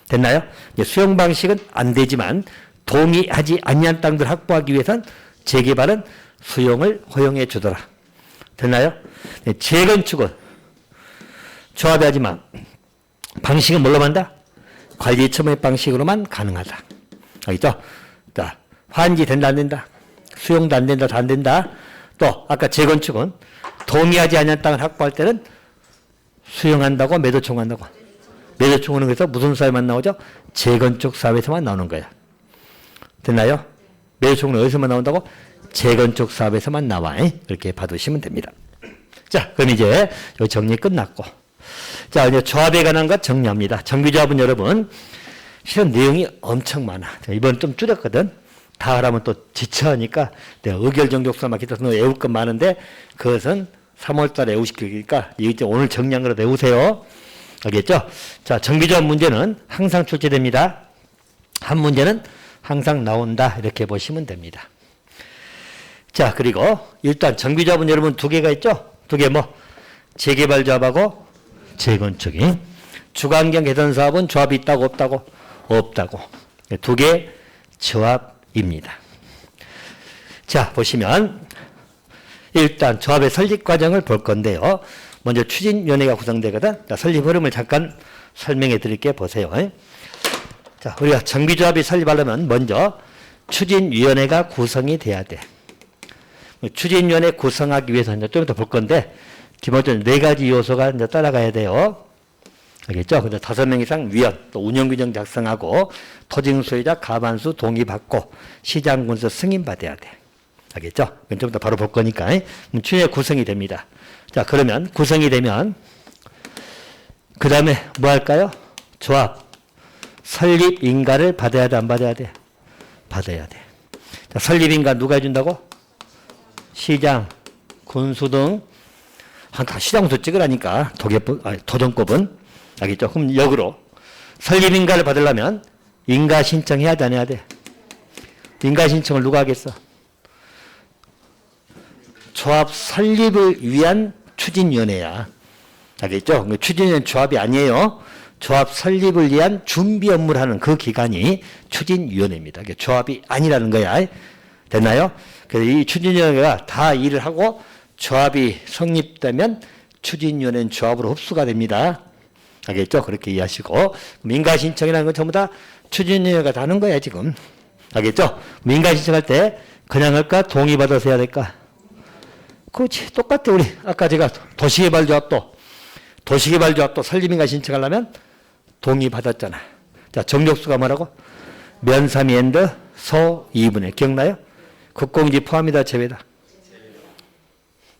됐나요? 수용 방식은 안 되지만 동의하지 아니한 땅들 확보하기 위해서는 재개발은 수용을 허용해 주더라. 됐나요? 재건축은 조합이 하지만 방식은 뭘로 한다? 관리 첨예 방식으로만 가능하다. 알겠죠? 자, 환지 된다 안 된다? 수용도 안 된다 다 안 된다. 또 아까 재건축은 동의하지 아니한 땅을 확보할 때는 수용한다고 매도 청구한다고. 매도 청구는 그래서 무슨 사회만 나오죠? 재건축 사업에서만 나오는 거야. 됐나요? 매도 청구는 어디서만 나온다고? 재건축 사업에서만 나와. 그렇게 봐두시면 됩니다. 자, 그럼 이제 이 정리 끝났고. 자, 이제 조합에 관한 것 정리합니다. 정비조합은 여러분, 실은 내용이 엄청 많아. 이번 좀 줄였거든. 다 하라면 또 지쳐하니까 내가 의결정족서 막 기타 외울 건 많은데 그것은 3월 달에 외우시키니까 이제 오늘 정리한 거로 외우세요. 알겠죠? 자, 정비조합 문제는 항상 출제됩니다. 한 문제는 항상 나온다. 이렇게 보시면 됩니다. 자, 그리고 일단 정비조합은 여러분 두 개가 있죠? 두 개 뭐? 재개발 조합하고 재건축이. 주관경 개선 사업은 조합이 있다고 없다고? 없다고. 두 개 조합입니다. 자, 보시면 일단 조합의 설립 과정을 볼 건데요. 먼저 추진위원회가 구성되거든. 자, 설립 흐름을 잠깐 설명해 드릴게요. 보세요. 자, 우리가 정비조합이 설립하려면 먼저 추진위원회가 구성이 돼야 돼. 추진위원회 구성하기 위해서 이제 좀 더 볼 건데, 기본적으로 네 가지 요소가 이제 따라가야 돼요. 알겠죠? 근데 5명 이상 위원, 또 운영규정 작성하고, 토지 소유자 가반수 동의받고, 시장군수 승인받아야 돼. 알겠죠? 이건 좀 더 바로 볼 거니까. 추진위원회 구성이 됩니다. 자, 그러면 구성이 되면, 그 다음에 뭐 할까요? 조합. 설립 인가를 받아야 돼, 안 받아야 돼? 받아야 돼. 자, 설립 인가 누가 해준다고? 시장, 군수 등, 다 시장부터 찍으라니까, 도정법은. 알겠죠? 그럼 역으로, 설립 인가를 받으려면, 인가 신청해야 돼, 안 해야 돼? 인가 신청을 누가 하겠어? 조합 설립을 위한 추진위원회야. 알겠죠? 추진위원회는 조합이 아니에요. 조합 설립을 위한 준비 업무를 하는 그 기관이 추진위원회입니다. 조합이 아니라는 거야. 됐나요? 그래서 이 추진위원회가 다 일을 하고 조합이 성립되면 추진위원회는 조합으로 흡수가 됩니다. 알겠죠? 그렇게 이해하시고. 민가 신청이라는 건 전부 다 추진위원회가 다 하는 거야, 지금. 알겠죠? 민가 신청할 때 그냥 할까? 동의받아서 해야 될까? 그렇지. 똑같아, 우리. 아까 제가 도시개발조합도 설립인가 신청하려면 동의받았잖아. 자, 정족수가 뭐라고? 면삼이 엔드 소 2분의. 기억나요? 국공지 포함이다, 제외다?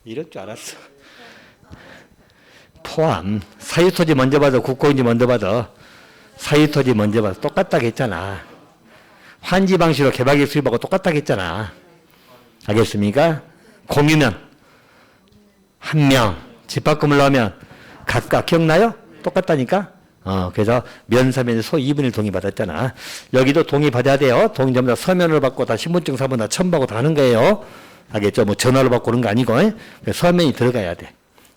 이럴 줄 알았어. 포함. 사유토지 먼저 받아, 국공지 먼저 받아. 사유토지 먼저 받아. 똑같다고 했잖아. 환지 방식으로 개발기 수립하고 똑같다고 했잖아. 알겠습니까? 공유면 한 명, 집합금을 넣으면 각각 기억나요? 똑같다니까? 그래서 면사면에 소 2분의 1 동의 받았잖아. 여기도 동의 받아야 돼요. 동의 전부 다 서면으로 받고 다 신분증 사본 다 첨부하고 다 하는 거예요. 알겠죠? 뭐 전화로 받고 그런 거 아니고 서면이 들어가야 돼.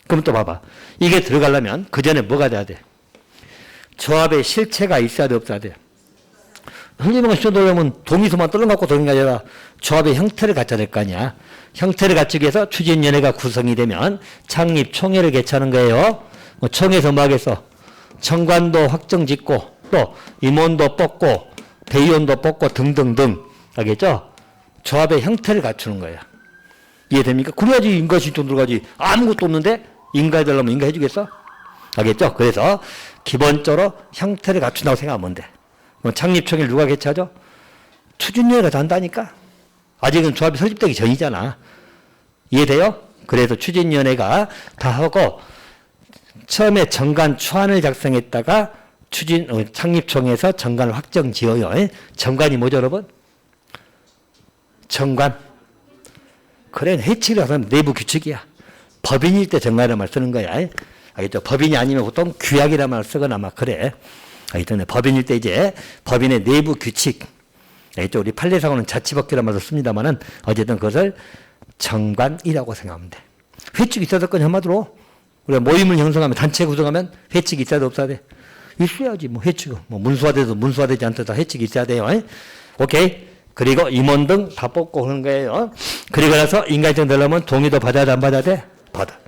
그럼 또 봐봐. 이게 들어가려면 그 전에 뭐가 돼야 돼? 조합의 실체가 있어야 돼, 없어야 돼? 흘리면 시도하려면 동의서만 떨어갖고 동의가 아니라 조합의 형태를 갖춰야 될 거 아니야. 형태를 갖추기 위해서 추진위원회가 구성이 되면 창립총회를 개최하는 거예요. 총회에서 뭐 하겠어? 정관도 확정 짓고 또 임원도 뽑고 대의원도 뽑고 등등등. 알겠죠? 조합의 형태를 갖추는 거야. 이해됩니까? 그래야지 인가신청 들어가지. 아무것도 없는데 인가해달라면 인가해주겠어? 알겠죠? 그래서 기본적으로 형태를 갖춘다고 생각하면 돼. 창립총회를 누가 개최하죠? 추진위원회가 다 한다니까. 아직은 조합이 설립되기 전이잖아. 이해돼요? 그래서 추진위원회가 다 하고 처음에 정관 초안을 작성했다가 창립총회에서 정관을 확정 지어요. 정관이 뭐죠, 여러분? 정관. 그래, 해칙이라고 하면 내부 규칙이야. 법인일 때 정관이라는 말 쓰는 거야. 알겠죠? 법인이 아니면 보통 규약이라는 말 쓰거나 막 그래. 알겠죠? 법인일 때 이제 법인의 내부 규칙. 알겠죠? 우리 판례상으로는 자치법규라는 말을 씁니다만은 어쨌든 그것을 정관이라고 생각하면 돼. 회칙이 있어야 될 거냐, 한마디로. 우리가 모임을 형성하면, 단체 구성하면 회칙이 있어야 돼, 없어야 돼? 있어야지, 뭐 회칙은. 뭐 문수화돼도 문수화되지 않더라도 회칙이 있어야 돼요. 오케이? 그리고 임원 등 다 뽑고 그런 거예요. 그리고 나서 인가신청 되려면 동의도 받아야 돼, 안 받아야 돼? 받아.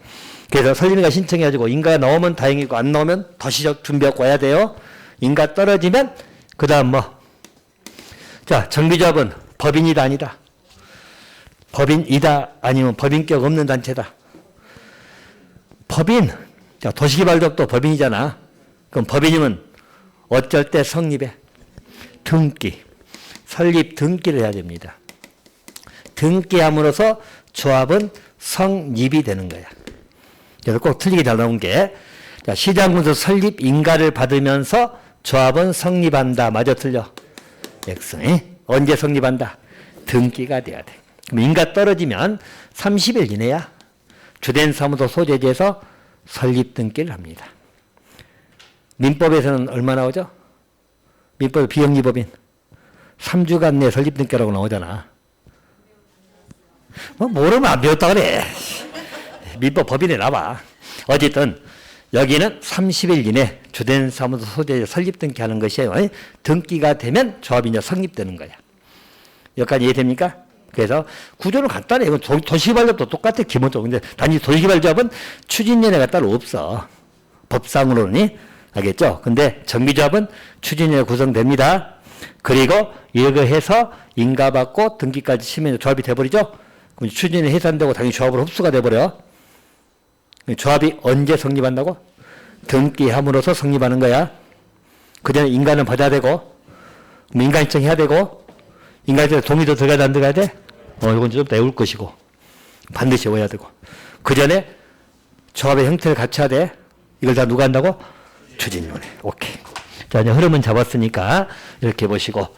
그래서 설립인가 신청해가지고 인가가 나오면 다행이고 안 나오면 다시 준비하고 와야 돼요. 인가 떨어지면 그 다음 뭐. 자, 정비조합은 법인이다 아니다? 법인이다 아니면 법인격 없는 단체다? 법인. 자, 도시개발조합도 법인이잖아. 그럼 법인이면 어쩔 때 성립해? 등기. 설립 등기를 해야 됩니다. 등기함으로써 조합은 성립이 되는 거야. 그래서 꼭 틀리게 잘 나온 게 시장군수 설립 인가를 받으면서 조합은 성립한다. 맞아, 틀려? X. 언제 성립한다? 등기가 돼야 돼. 그럼 인가 떨어지면 30일 이내야 주된 사무소 소재지에서 설립 등기를 합니다. 민법에서는 얼마 나오죠? 민법 비영리법인 3주간 내 설립 등기라고 나오잖아. 뭐 모르면 안 배웠다 그래. 민법 법인에 나와. 어쨌든 여기는 30일 이내 주된 사무소 소재지 설립 등기하는 것이에요. 등기가 되면 조합이 이제 성립되는 거야. 여기까지 이해됩니까? 그래서 구조는 간단해. 이건 도시개발조합도 똑같아, 기본적으로. 근데 단지 도시개발조합은 추진위원회가 따로 없어. 법상으로는. 알겠죠? 근데 정비조합은 추진위원회 구성됩니다. 그리고 이거 해서 인가받고 등기까지 치면 조합이 돼버리죠? 그럼 추진위원회 해산되고 당연히 조합으로 흡수가 돼버려. 조합이 언제 성립한다고? 등기함으로써 성립하는 거야. 그 전에 인가는 받아야 되고, 인가 신청해야 되고, 인가 신청 동의도 들어가야 돼, 안 들어가야 돼? 이건 좀 외울 것이고, 반드시 외워야 되고. 그 전에 조합의 형태를 갖춰야 돼. 이걸 다 누가 한다고? 추진위원회. 오케이. 자, 이제 흐름은 잡았으니까 이렇게 보시고.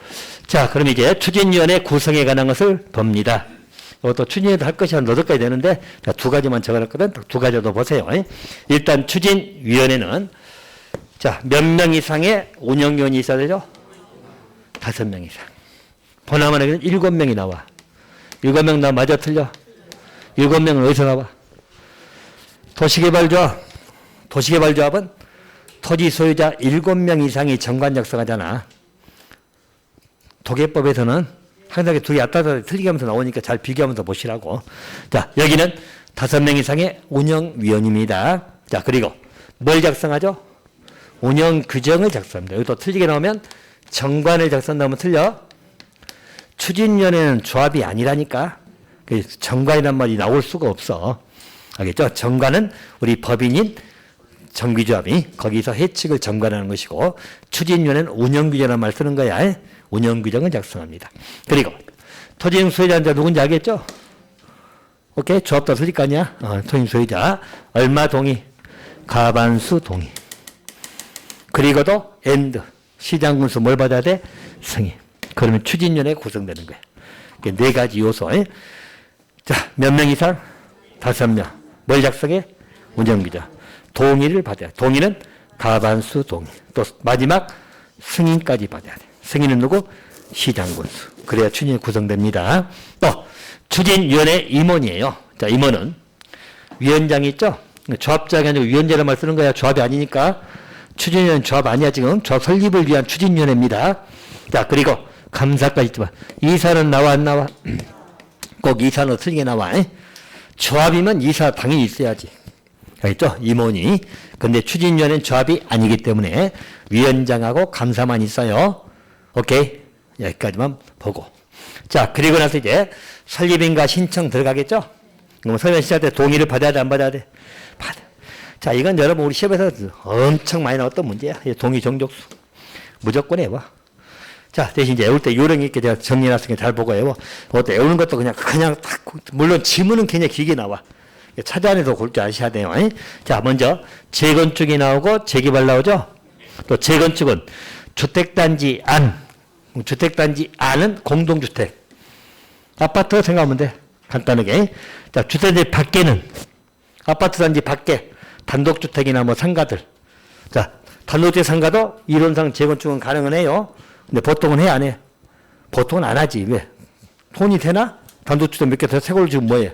자, 그럼 이제 추진위원회 구성에 관한 것을 봅니다. 이것도 추진위원회 할 것이 한 8가지 되는데, 자, 2가지만 적어놨거든. 2가지도 보세요. 일단 추진위원회는, 자, 몇 명 이상의 운영위원이 있어야 되죠? 5명 이상. 보나마나 7명이 나와. 7명 나 맞아, 틀려? 7명은 어디서 나와? 도시개발조합은 토지 소유자 7명 이상이 정관 작성하잖아. 도계법에서는 항상 두 개 앞다다 틀리게 하면서 나오니까 잘 비교하면서 보시라고. 자, 여기는 5명 이상의 운영위원입니다. 자, 그리고 뭘 작성하죠? 운영규정을 작성합니다. 여기 또 틀리게 나오면 정관을 작성하면 틀려. 추진위원회는 조합이 아니라니까. 정관이란 말이 나올 수가 없어. 알겠죠? 정관은 우리 법인인 정비조합이 거기서 해칙을 정관하는 것이고, 추진위원회는 운영규정이라는 말 쓰는 거야. 운영규정을 작성합니다. 그리고 토지임 소유자는 누군지 알겠죠? 오케이? 조합도 틀릴 거 아니야? 토지임 소유자. 얼마 동의? 가반수 동의. 그리고도 엔드. 시장군수 뭘 받아야 돼? 승인. 그러면 추진위원회 구성되는 거야. 4가지 요소. 자, 몇 명 이상? 5명. 뭘 작성해? 운영규정. 동의를 받아야. 동의는 가반수 동의. 또 마지막 승인까지 받아야 돼. 승인은 누구? 시장군수. 그래야 추진이 구성됩니다. 또 추진위원회 임원이에요. 자, 임원은 위원장이 있죠? 조합장이 아니고 위원장이라는 말 쓰는 거야. 조합이 아니니까. 추진위원회는 조합 아니야, 지금. 조합 설립을 위한 추진위원회입니다. 자, 그리고 감사까지 있지만 이사는 나와 안 나와? 꼭 이사는 틀리게 나와. 조합이면 이사 당연히 있어야지. 알겠죠? 임원이. 근데 추진위원회는 조합이 아니기 때문에 위원장하고 감사만 있어요. 오케이? 여기까지만 보고. 자, 그리고 나서 이제 설립인가 신청 들어가겠죠? 그럼 설립 시작 때 동의를 받아야 돼, 안 받아야 돼? 받아. 자, 이건 여러분 우리 시험에서 엄청 많이 나왔던 문제야. 동의 정족수. 무조건 해봐. 자, 대신 이제 외울 때 요령 있게 제가 정리해놨으니까 잘 보고 해요. 어때? 외우는 것도 그냥 딱, 물론 지문은 굉장히 길게 나와. 찾아내서 골 줄 아셔야 돼요. 자, 먼저 재건축이 나오고 재개발 나오죠? 또 재건축은 주택단지 안. 주택단지 안은 공동주택. 아파트 생각하면 돼. 간단하게. 자, 주택단지 밖에는 아파트 단지 밖에 단독주택이나 뭐 상가들. 자, 단독주택 상가도 이론상 재건축은 가능은 해요. 근데 보통은 해, 안 해? 보통은 안 하지. 왜? 돈이 되나? 단독주택 몇 개 더 새 걸로 지금 뭐해?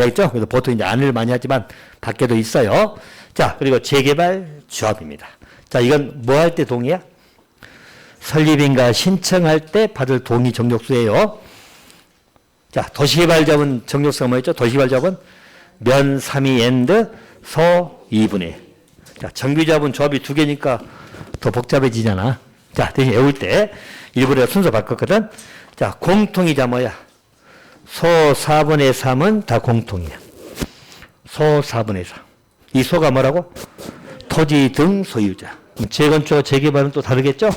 있죠? 그래서 보통 이제 안을 많이 하지만 밖에도 있어요. 자, 그리고 재개발 조합입니다. 자, 이건 뭐 할 때 동의야? 설립인가 신청할 때 받을 동의 정족수예요. 자, 도시개발자분 정족수가 뭐였죠? 도시개발자분 면 3위 엔드 소 2분의. 자, 정비자분 조합이 두 개니까 더 복잡해지잖아. 자, 대신 외울 때 일부러 순서 바꿨거든. 자, 공통이자 뭐야? 소 4분의 3은 다 공통이야. 소 4분의 4. 이 소가 뭐라고? 토지 등 소유자. 재건축과 재개발은 또 다르겠죠?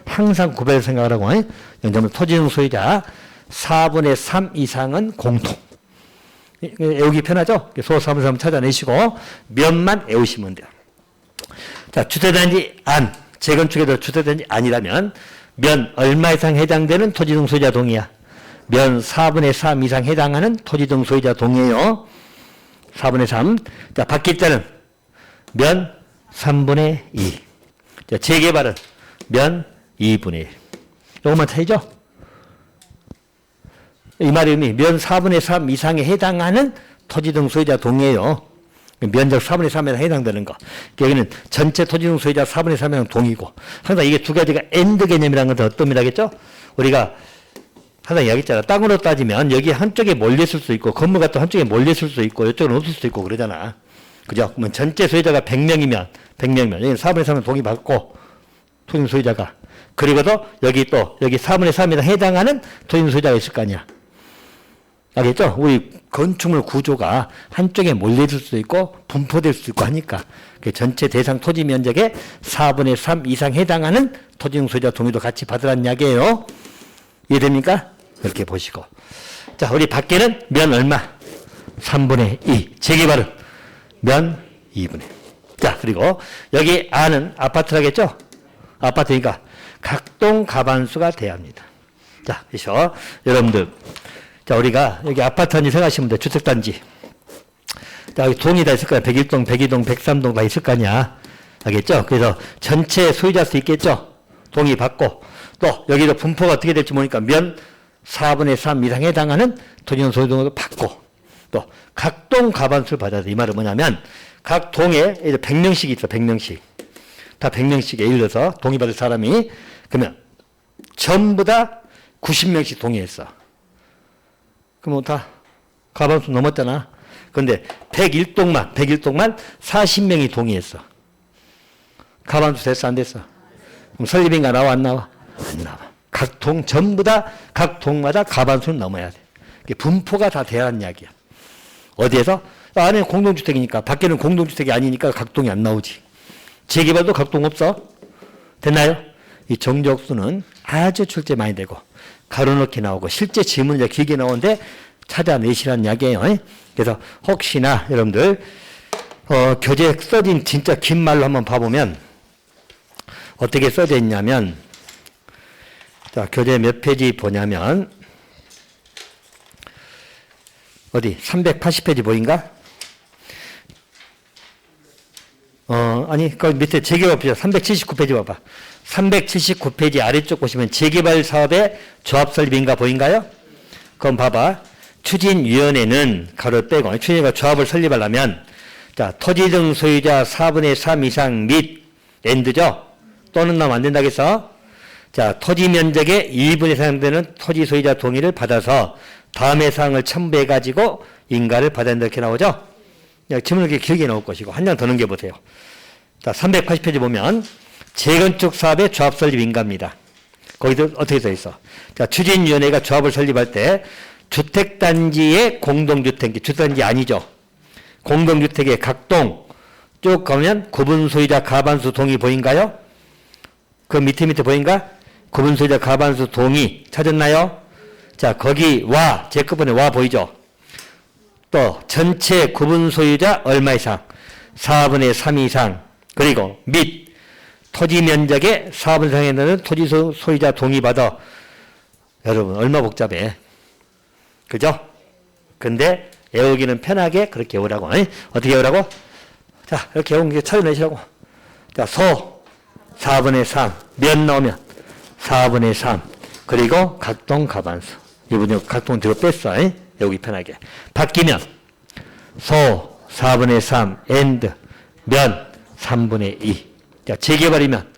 항상 구별 생각을 하고, 영점은 토지 등 소유자 4분의 3 이상은 공통. 외우기 편하죠? 소 4분의 3 찾아내시고, 면만 외우시면 돼요. 자, 주택단지 안. 재건축에도 주택단지 아니라면, 면 얼마 이상 해당되는 토지 등 소유자 동의야. 면 4분의 3 이상 해당하는 토지 등 소유자 동의해요. 4분의 3. 자, 바뀔 때는 면 3분의 2. 자, 재개발은 면 2분의 1. 요것만 차이죠? 이 말의 의미, 면 4분의 3 이상에 해당하는 토지 등 소유자 동의해요. 면적 4분의 3에 해당되는 거. 여기는 전체 토지 등 소유자 4분의 3이랑 동의고. 항상 이게 두 가지가 엔드 개념이라는 건 어떤 의미라겠죠? 우리가 항상 이야기했잖아. 땅으로 따지면 여기 한쪽에 몰려있을 수 있고 건물 같은 한쪽에 몰려있을 수 있고 이쪽은 없을 수도 있고 그러잖아. 그죠? 그러면 전체 소유자가 100명이면 여기는 4분의 3은 동의받고 토지 소유자가 그리고도 여기 4분의 3에 해당하는 토지 소유자가 있을 거 아니야. 알겠죠? 우리 건축물 구조가 한쪽에 몰려있을 수도 있고 분포될 수도 있고 하니까 전체 대상 토지 면적의 4분의 3 이상 해당하는 토지 소유자 동의도 같이 받으라는 이야기예요. 이해됩니까? 이렇게 보시고. 자, 우리 밖에는 면 얼마? 3분의 2. 재개발은 면 2분의 1. 자, 그리고 여기 안은 아파트라겠죠? 아파트니까 각동 가반수가 돼야 합니다. 자, 그래서 여러분들, 자, 우리가 여기 아파트 단지 생각하시면 돼. 주택단지. 자, 여기 동이 다 있을 거야. 101동, 102동, 103동 다 있을 거 아니야. 알겠죠? 그래서 전체 소유자 수 있겠죠? 동의 받고. 또 여기도 분포가 어떻게 될지 모르니까 면 4분의 3 이상 해당하는 토지는 소유동도 받고 또 각 동 가반수를 받아야 돼. 이 말은 뭐냐면 각 동에 100명씩 있어. 100명씩. 다 100명씩 예를 들어서 동의받을 사람이 그러면 전부 다 90명씩 동의했어. 그러면 다 가반수 넘었잖아. 그런데 101동만 40명이 동의했어. 가반수 됐어 안 됐어? 그럼 설립인가 나와 안 나와? 안 나와. 각 동 전부 다 각 동마다 가반수는 넘어야 돼. 분포가 다 돼야하는 이야기야. 어디에서? 안에 공동주택이니까 밖에는 공동주택이 아니니까 각 동이 안 나오지. 재개발도 각 동 없어. 됐나요? 이 정족수는 아주 출제 많이 되고 가로넣기 나오고 실제 지문이 길게 나오는데 찾아내시라는 이야기예요. 그래서 혹시나 여러분들 교재에 써진 진짜 긴 말로 한번 봐보면 어떻게 써져 있냐면 자, 교재 몇 페이지 보냐면 어디 380페이지 보인가? 아니, 그 밑에 재개발 379페이지 봐봐. 379페이지 아래쪽 보시면 재개발 사업의 조합 설립인가 보인가요? 그럼 봐봐. 추진위원회는 가로 빼고 추진위가 조합을 설립하려면 자, 토지 등 소유자 4분의 3 이상 및 랜드죠. 또는 나면 안 된다겠어. 자, 토지 면적의 2분의 3 되는 토지 소유자 동의를 받아서 다음의 사항을 첨부해 가지고 인가를 받아야 된다 이렇게 나오죠. 지문을 이렇게 길게 나올 것이고 한 장 더 넘겨보세요. 자, 380페이지 보면 재건축 사업의 조합 설립 인가입니다. 거기도 어떻게 써 있어? 자, 추진위원회가 조합을 설립할 때 주택단지의 공동주택, 주택단지 아니죠. 공동주택의 각동 쭉 가면 구분 소유자 가반수 동의 보인가요? 그 밑에 보인가? 구분 소유자 가반수 동의 찾았나요? 자, 거기 와, 제 끝번에 와 보이죠? 또 전체 구분 소유자 얼마 이상? 4분의 3 이상. 그리고 및 토지 면적의 4분의 3 이상에 되는 토지 소유자 동의 받아. 여러분 얼마 복잡해. 그죠? 근데 외우기는 편하게 그렇게 외우라고. 어떻게 외우라고? 자, 이렇게 외운 게 찾아내시라고. 자, 소 4분의 3. 몇 나오면 4분의 3. 그리고 각동 가반수. 이분이 각동 뒤로 뺐어. 외우기 편하게. 바뀌면 소 4분의 3 and 면 3분의 2. 자, 재개발이면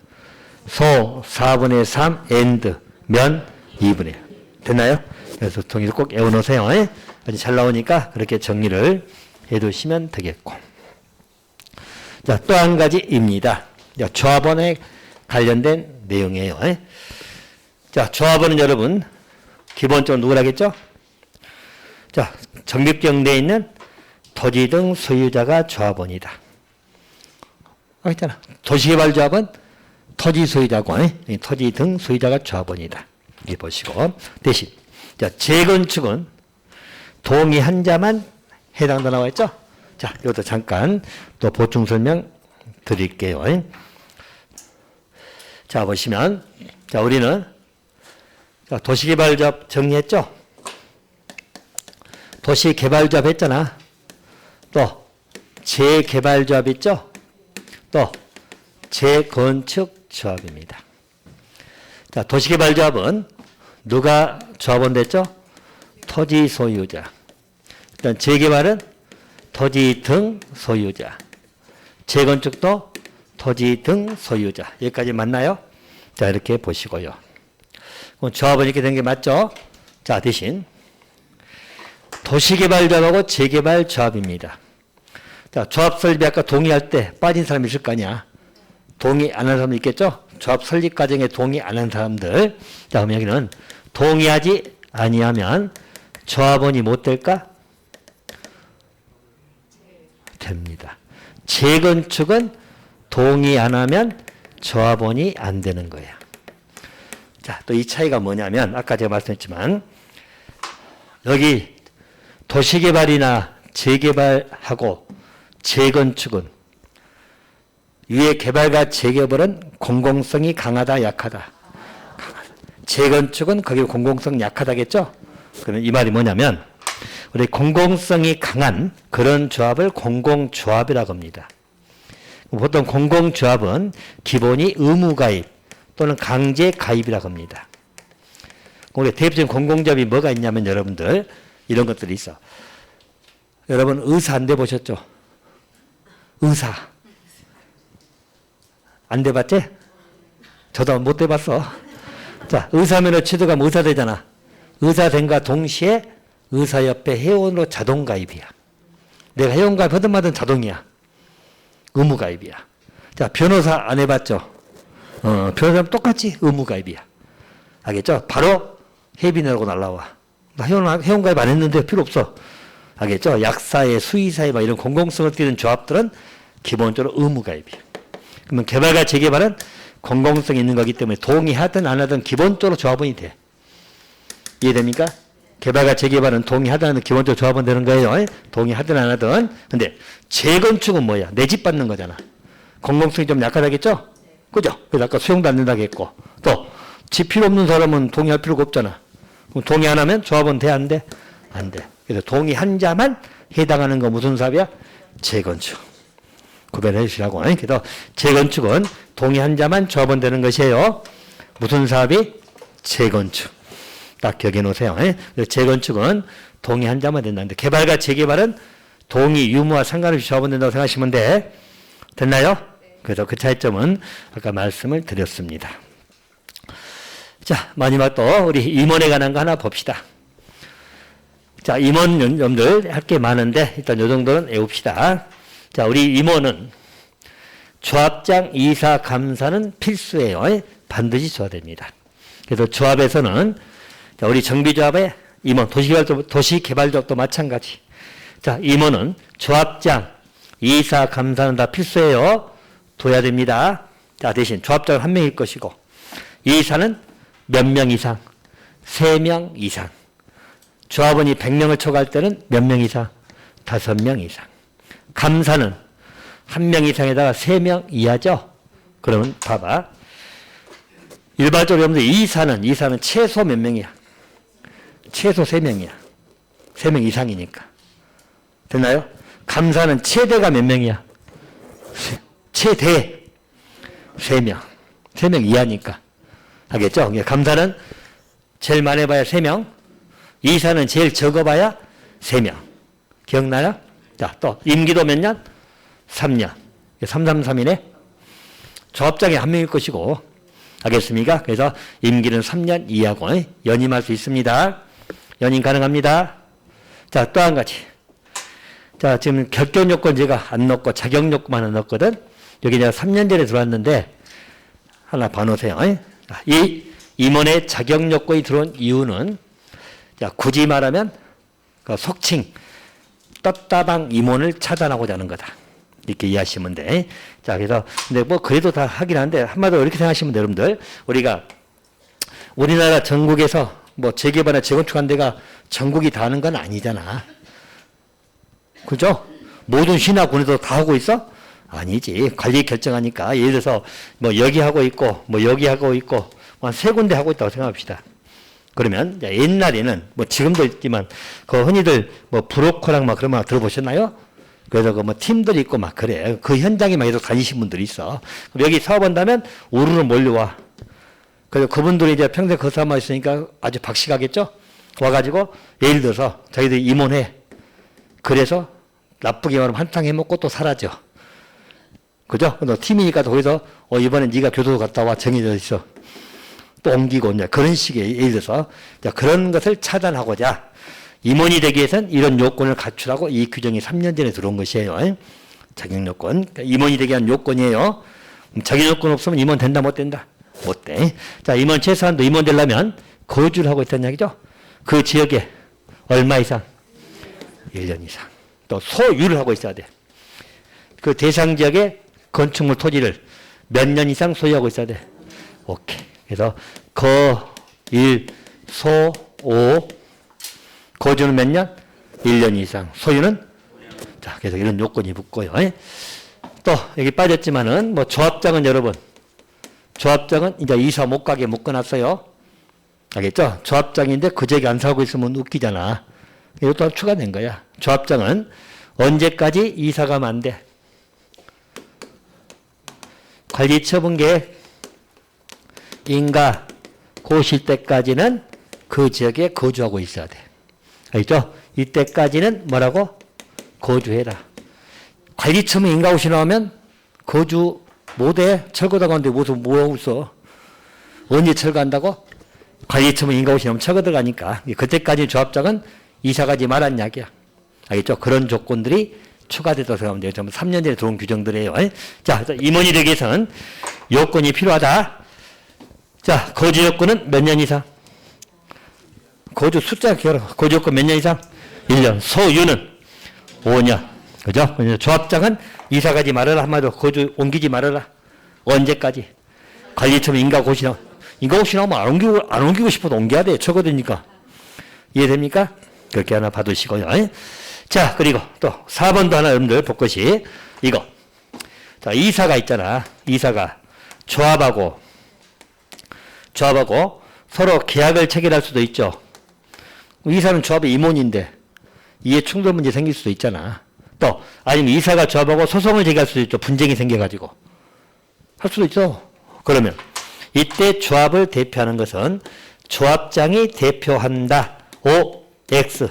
소 4분의 3 and 면 2분의 1. 됐나요? 그래서 동의를 꼭 외워놓으세요. 아주 잘 나오니까 그렇게 정리를 해두시면 되겠고. 자, 또 한 가지입니다. 자, 조합원에 관련된 내용이에요. 자, 조합원은 여러분 기본적으로 누구라겠죠? 자, 정립정대에 있는 토지 등 소유자가 조합원이다. 있잖아. 도시개발조합은 토지 소유자고 토지 등 소유자가 조합원이다. 이렇게 보시고 대신 자, 재건축은 동의한 자만 해당한다 나와 있죠? 자, 이것도 잠깐 또 보충 설명 드릴게요. 자, 보시면 자, 우리는 자, 도시개발조합 정리했죠? 도시개발조합 했잖아. 또 재개발조합 있죠? 또 재건축조합입니다. 자, 도시개발조합은 누가 조합원 됐죠? 토지 소유자. 일단 재개발은 토지 등 소유자. 재건축도 토지 등 소유자. 여기까지 맞나요? 자, 이렇게 보시고요. 그럼 조합은 이렇게 된 게 맞죠? 자, 대신 도시개발조합하고 재개발조합입니다. 자, 조합 설립에 아까 동의할 때 빠진 사람이 있을 거 아니야. 동의 안 한 사람 있겠죠? 조합 설립 과정에 동의 안 한 사람들. 자, 그럼 여기는 동의하지 아니하면 조합원이 못 될까? 됩니다. 재건축은 동의 안 하면 조합원이 안 되는 거야. 자, 또 이 차이가 뭐냐면 아까 제가 말씀했지만 여기 도시개발이나 재개발하고 재건축은 위에 개발과 재개발은 공공성이 강하다, 약하다. 재건축은 거기 공공성 약하다겠죠? 그러면 이 말이 뭐냐면 우리 공공성이 강한 그런 조합을 공공조합이라고 합니다. 보통 공공조합은 기본이 의무가입 또는 강제가입이라고 합니다. 우리 대표적인 공공조합이 뭐가 있냐면 여러분들 이런 것들이 있어. 여러분 의사 안 돼보셨죠? 의사. 안 돼봤지? 저도 못 돼봤어. 자, 의사면허 취득하면 의사 되잖아. 의사 된과 동시에 의사협회 회원으로 자동가입이야. 내가 회원가입 하든 마든 자동이야. 의무가입이야. 자, 변호사 안 해봤죠? 변호사는 똑같이 의무가입이야. 알겠죠? 바로 해비내라고 날라와. 나 회원가입 안 했는데 필요 없어. 알겠죠? 약사회, 수의사회 막 이런 공공성을 띠는 조합들은 기본적으로 의무가입이야. 그러면 개발과 재개발은 공공성이 있는 거기 때문에 동의하든 안 하든 기본적으로 조합원이 돼. 이해됩니까? 개발과 재개발은 동의하든 안 하든 기본적으로 조합원 되는 거예요. 동의하든 안 하든. 근데 재건축은 뭐야? 내 집 받는 거잖아. 공공성이 좀 약하다겠죠? 그죠? 그래서 아까 수용도 안 된다고 했고. 또 집 필요 없는 사람은 동의할 필요가 없잖아. 그럼 동의 안 하면 조합원 돼? 안 돼? 안 돼. 그래서 동의한 자만 해당하는 거 무슨 사업이야? 재건축. 구별해 주시라고. 그래서 재건축은 동의 한 자만 조합원 되는 것이에요. 무슨 사업이? 재건축. 딱 기억해 놓으세요. 재건축은 동의 한 자만 된다는데 개발과 재개발은 동의 유무와 상관없이 조합원 된다고 생각하시면 돼. 됐나요? 그래서 그 차이점은 아까 말씀을 드렸습니다. 자, 마지막 또 우리 임원에 관한 거 하나 봅시다. 자, 임원 여러분들 할 게 많은데 일단 이 정도는 외웁시다. 자, 우리 임원은 조합장, 이사, 감사는 필수예요. 반드시 줘야 됩니다. 그래서 조합에서는 자, 우리 정비조합의 임원, 도시개발조합도 마찬가지. 자, 임원은 조합장, 이사, 감사는 다 필수예요. 둬야 됩니다. 자, 대신 조합장은 한 명일 것이고 이사는 몇 명 이상? 3명 이상. 조합원이 100명을 초과할 때는 몇 명 이상? 5명 이상. 감사는 1명 이상에다가 3명 이하죠? 그러면 봐봐. 일반적으로 여러분들 이사는 최소 몇 명이야? 최소 3명이야. 3명 이상이니까. 됐나요? 감사는 최대가 몇 명이야? 최대 3명. 3명 이하니까. 알겠죠? 감사는 제일 많이 봐야 3명. 이사는 제일 적어봐야 3명. 기억나요? 자, 또 임기도 몇 년? 3년. 333이네. 조합장이 1명일 것이고. 알겠습니까? 그래서 임기는 3년 이하고 연임할 수 있습니다. 연임 가능합니다. 자, 또 한 가지. 자, 지금 결격 요건 제가 안 넣고 자격 요건만 넣었거든. 여기 내가 3년 전에 들어왔는데 하나 봐놓으세요. 이 임원의 자격 요건이 들어온 이유는 자, 굳이 말하면 그 속칭 떴다방 임원을 차단하고자 하는 거다. 이렇게 이해하시면 돼. 자, 그래서 근데 뭐 그래도 다 하긴 한데 한마디로 이렇게 생각하시면 돼요, 여러분들. 우리가 우리나라 전국에서 뭐 재개발이나 재건축한 데가 전국이 다 하는 건 아니잖아. 그죠? 모든 시나 군에도 다 하고 있어? 아니지. 관리 결정하니까 예를 들어서 뭐 여기 하고 있고 뭐 여기 하고 있고 한 3군데 하고 있다고 생각합시다. 그러면 옛날에는 뭐 지금도 있지만 그 흔히들 뭐 브로커랑 막 그런 거 들어보셨나요? 그래서 그 뭐 팀들이 있고 막 그래. 그 현장에 막 계속 다니신 분들이 있어. 그럼 여기 사업한다면 우르르 몰려와. 그래서 그분들이 이제 평생 그 사업만 있으니까 아주 박식하겠죠? 와가지고 예를 들어서 자기들이 임원해. 그래서 나쁘게 말하면 한탕 해먹고 또 사라져. 그죠? 너 팀이니까 거기서 이번엔 네가 교도소 갔다 와 정해져 있어. 또 옮기고 이제 그런 식의 예를 들어서 그런 것을 차단하고자 임원이 되기 위해서는 이런 요건을 갖추라고 이 규정이 3년 전에 들어온 것이에요. 자격 요건. 그러니까 임원이 되게 한 요건이에요. 자격 요건 없으면 임원 된다 못 된다? 못 돼. 자, 임원 최소한도 임원 되려면 거주를 하고 있다는 얘기죠. 그 지역에 얼마 이상? 1년 이상. 또 소유를 하고 있어야 돼. 그 대상 지역에 건축물 토지를 몇 년 이상 소유하고 있어야 돼. 오케이. 그래서 거, 일, 소, 오. 거주는 몇 년? 1년 이상. 소유는? 자, 그래서 이런 요건이 붙고요. 또 여기 빠졌지만은 뭐 조합장은 여러분. 조합장은 이제 이사 못 가게 묶어놨어요. 알겠죠? 조합장인데 그 지역에 안 살고 있으면 웃기잖아. 이것도 추가된 거야. 조합장은 언제까지 이사 가면 안 돼? 관리처분계획 인가 고실 때까지는 그 지역에 거주하고 있어야 돼. 알겠죠? 이때까지는 뭐라고? 거주해라. 관리처분 인가고시 나오면 거주 못해. 철거당하는데 무슨 뭐하고 있어. 언제 철거한다고? 관리처분 인가고시 나오면 철거 들어가니까. 그때까지 조합장은 이사 가지 말란 이야기야. 알겠죠? 그런 조건들이 추가됐다고 생각하면 돼요. 3년 전에 들어온 규정들이에요. 자, 임원이 되기 위해서는 요건이 필요하다. 자, 거주 요건은 몇 년 이상? 거주 숫자 기억하라. 거주 요건 몇 년 이상? 1년. 소유는 5년. 그죠? 조합장은 이사 가지 말아라. 한마디로 거주 옮기지 말아라. 언제까지? 관리처분 인가고시 나오면. 인가고시 나오면 안 옮기고 싶어도 옮겨야 돼. 철거되니까. 이해됩니까? 그렇게 하나 봐두시고요. 자, 그리고 또 4번도 하나 여러분들 볼 것이 이거. 자, 이사가 있잖아. 이사가 조합하고 서로 계약을 체결할 수도 있죠. 이사는 조합의 임원인데 이해 충돌 문제 생길 수도 있잖아. 또 아니면 이사가 조합하고 소송을 제기할 수도 있죠. 분쟁이 생겨가지고 할 수도 있죠. 그러면 이때 조합을 대표하는 것은 조합장이 대표한다. O, X.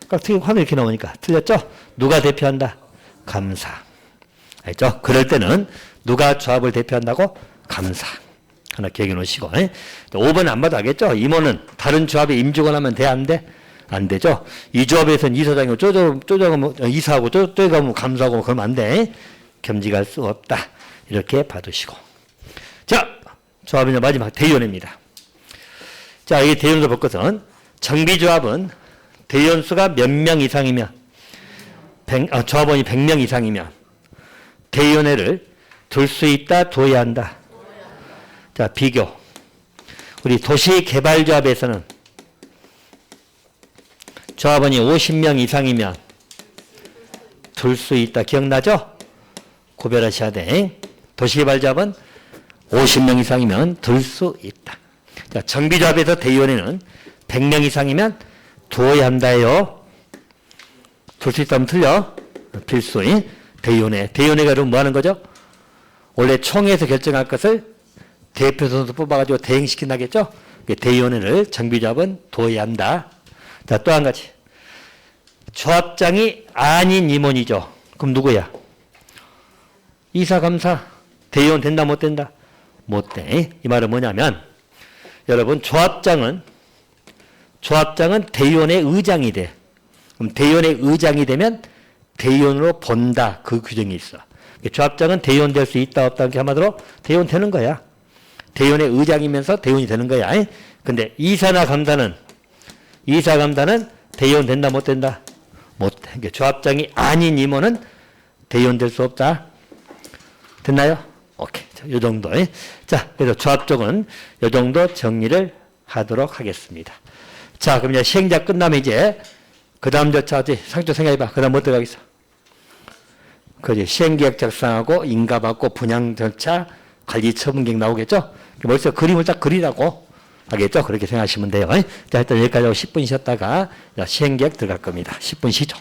그러니까 화면 이렇게 나오니까 틀렸죠? 누가 대표한다? 감사. 알죠? 그럴 때는 누가 조합을 대표한다고? 감사. 하나 기억해 놓으시고. 5번 안 봐도 알겠죠? 임원은 다른 조합에 임직원 하면 돼? 안 돼? 안 되죠? 이 조합에서는 이사장이고 쪼저가면 이사하고 쪼저가면 감사하고 그러면 안 돼. 겸직할 수 없다. 이렇게 봐두시고. 자, 조합의 마지막 대의원입니다. 자, 이 대의원으로 볼 것은 정비조합은 대의원수가 몇 명 이상이면 조합원이 100명 이상이면 대의원회를 둘 수 있다, 두어야 한다. 자, 비교. 우리 도시개발조합에서는 조합원이 50명 이상이면 둘 수 있다. 기억나죠? 구별하셔야 돼. 도시개발조합은 50명 이상이면 둘 수 있다. 자, 정비조합에서 대의원회는 100명 이상이면 두어야 한다요. 둘 수 있다면 틀려. 필수인 대의원회. 대의원회가 그럼 뭐 하는 거죠? 원래 총회에서 결정할 것을 대표 선수 뽑아가지고 대행시킨다겠죠? 대의원회를 정비조합은 두어야 한다. 자, 또 한 가지. 조합장이 아닌 임원이죠. 그럼 누구야? 이사감사. 대의원 된다, 못 된다? 못 돼. 이 말은 뭐냐면, 여러분, 조합장은 대의원의 의장이 돼. 그럼 대의원의 의장이 되면 대의원으로 본다. 그 규정이 있어. 조합장은 대의원 될 수 있다, 없다. 이렇게 한마디로 대의원 되는 거야. 대의원의 의장이면서 대의원이 되는 거야. 근데 이사나 감사는 대의원 된다, 못 된다? 못 돼. 그러니까 조합장이 아닌 임원은 대의원 될 수 없다. 됐나요? 오케이. 이 정도. 자, 그래서 조합 쪽은 이 정도 정리를 하도록 하겠습니다. 자, 그럼 이제 시행자 끝나면 이제 그 다음 절차 상조 생각해봐. 그 다음 뭐 들어가겠어? 그지. 시행계획 작성하고 인가받고 분양 절차 관리 처분계획 나오겠죠? 벌써 그림을 딱 그리라고 알겠죠? 그렇게 생각하시면 돼요. 자, 일단 여기까지 하고 10분 쉬었다가 시행계획 들어갈 겁니다. 10분 쉬죠.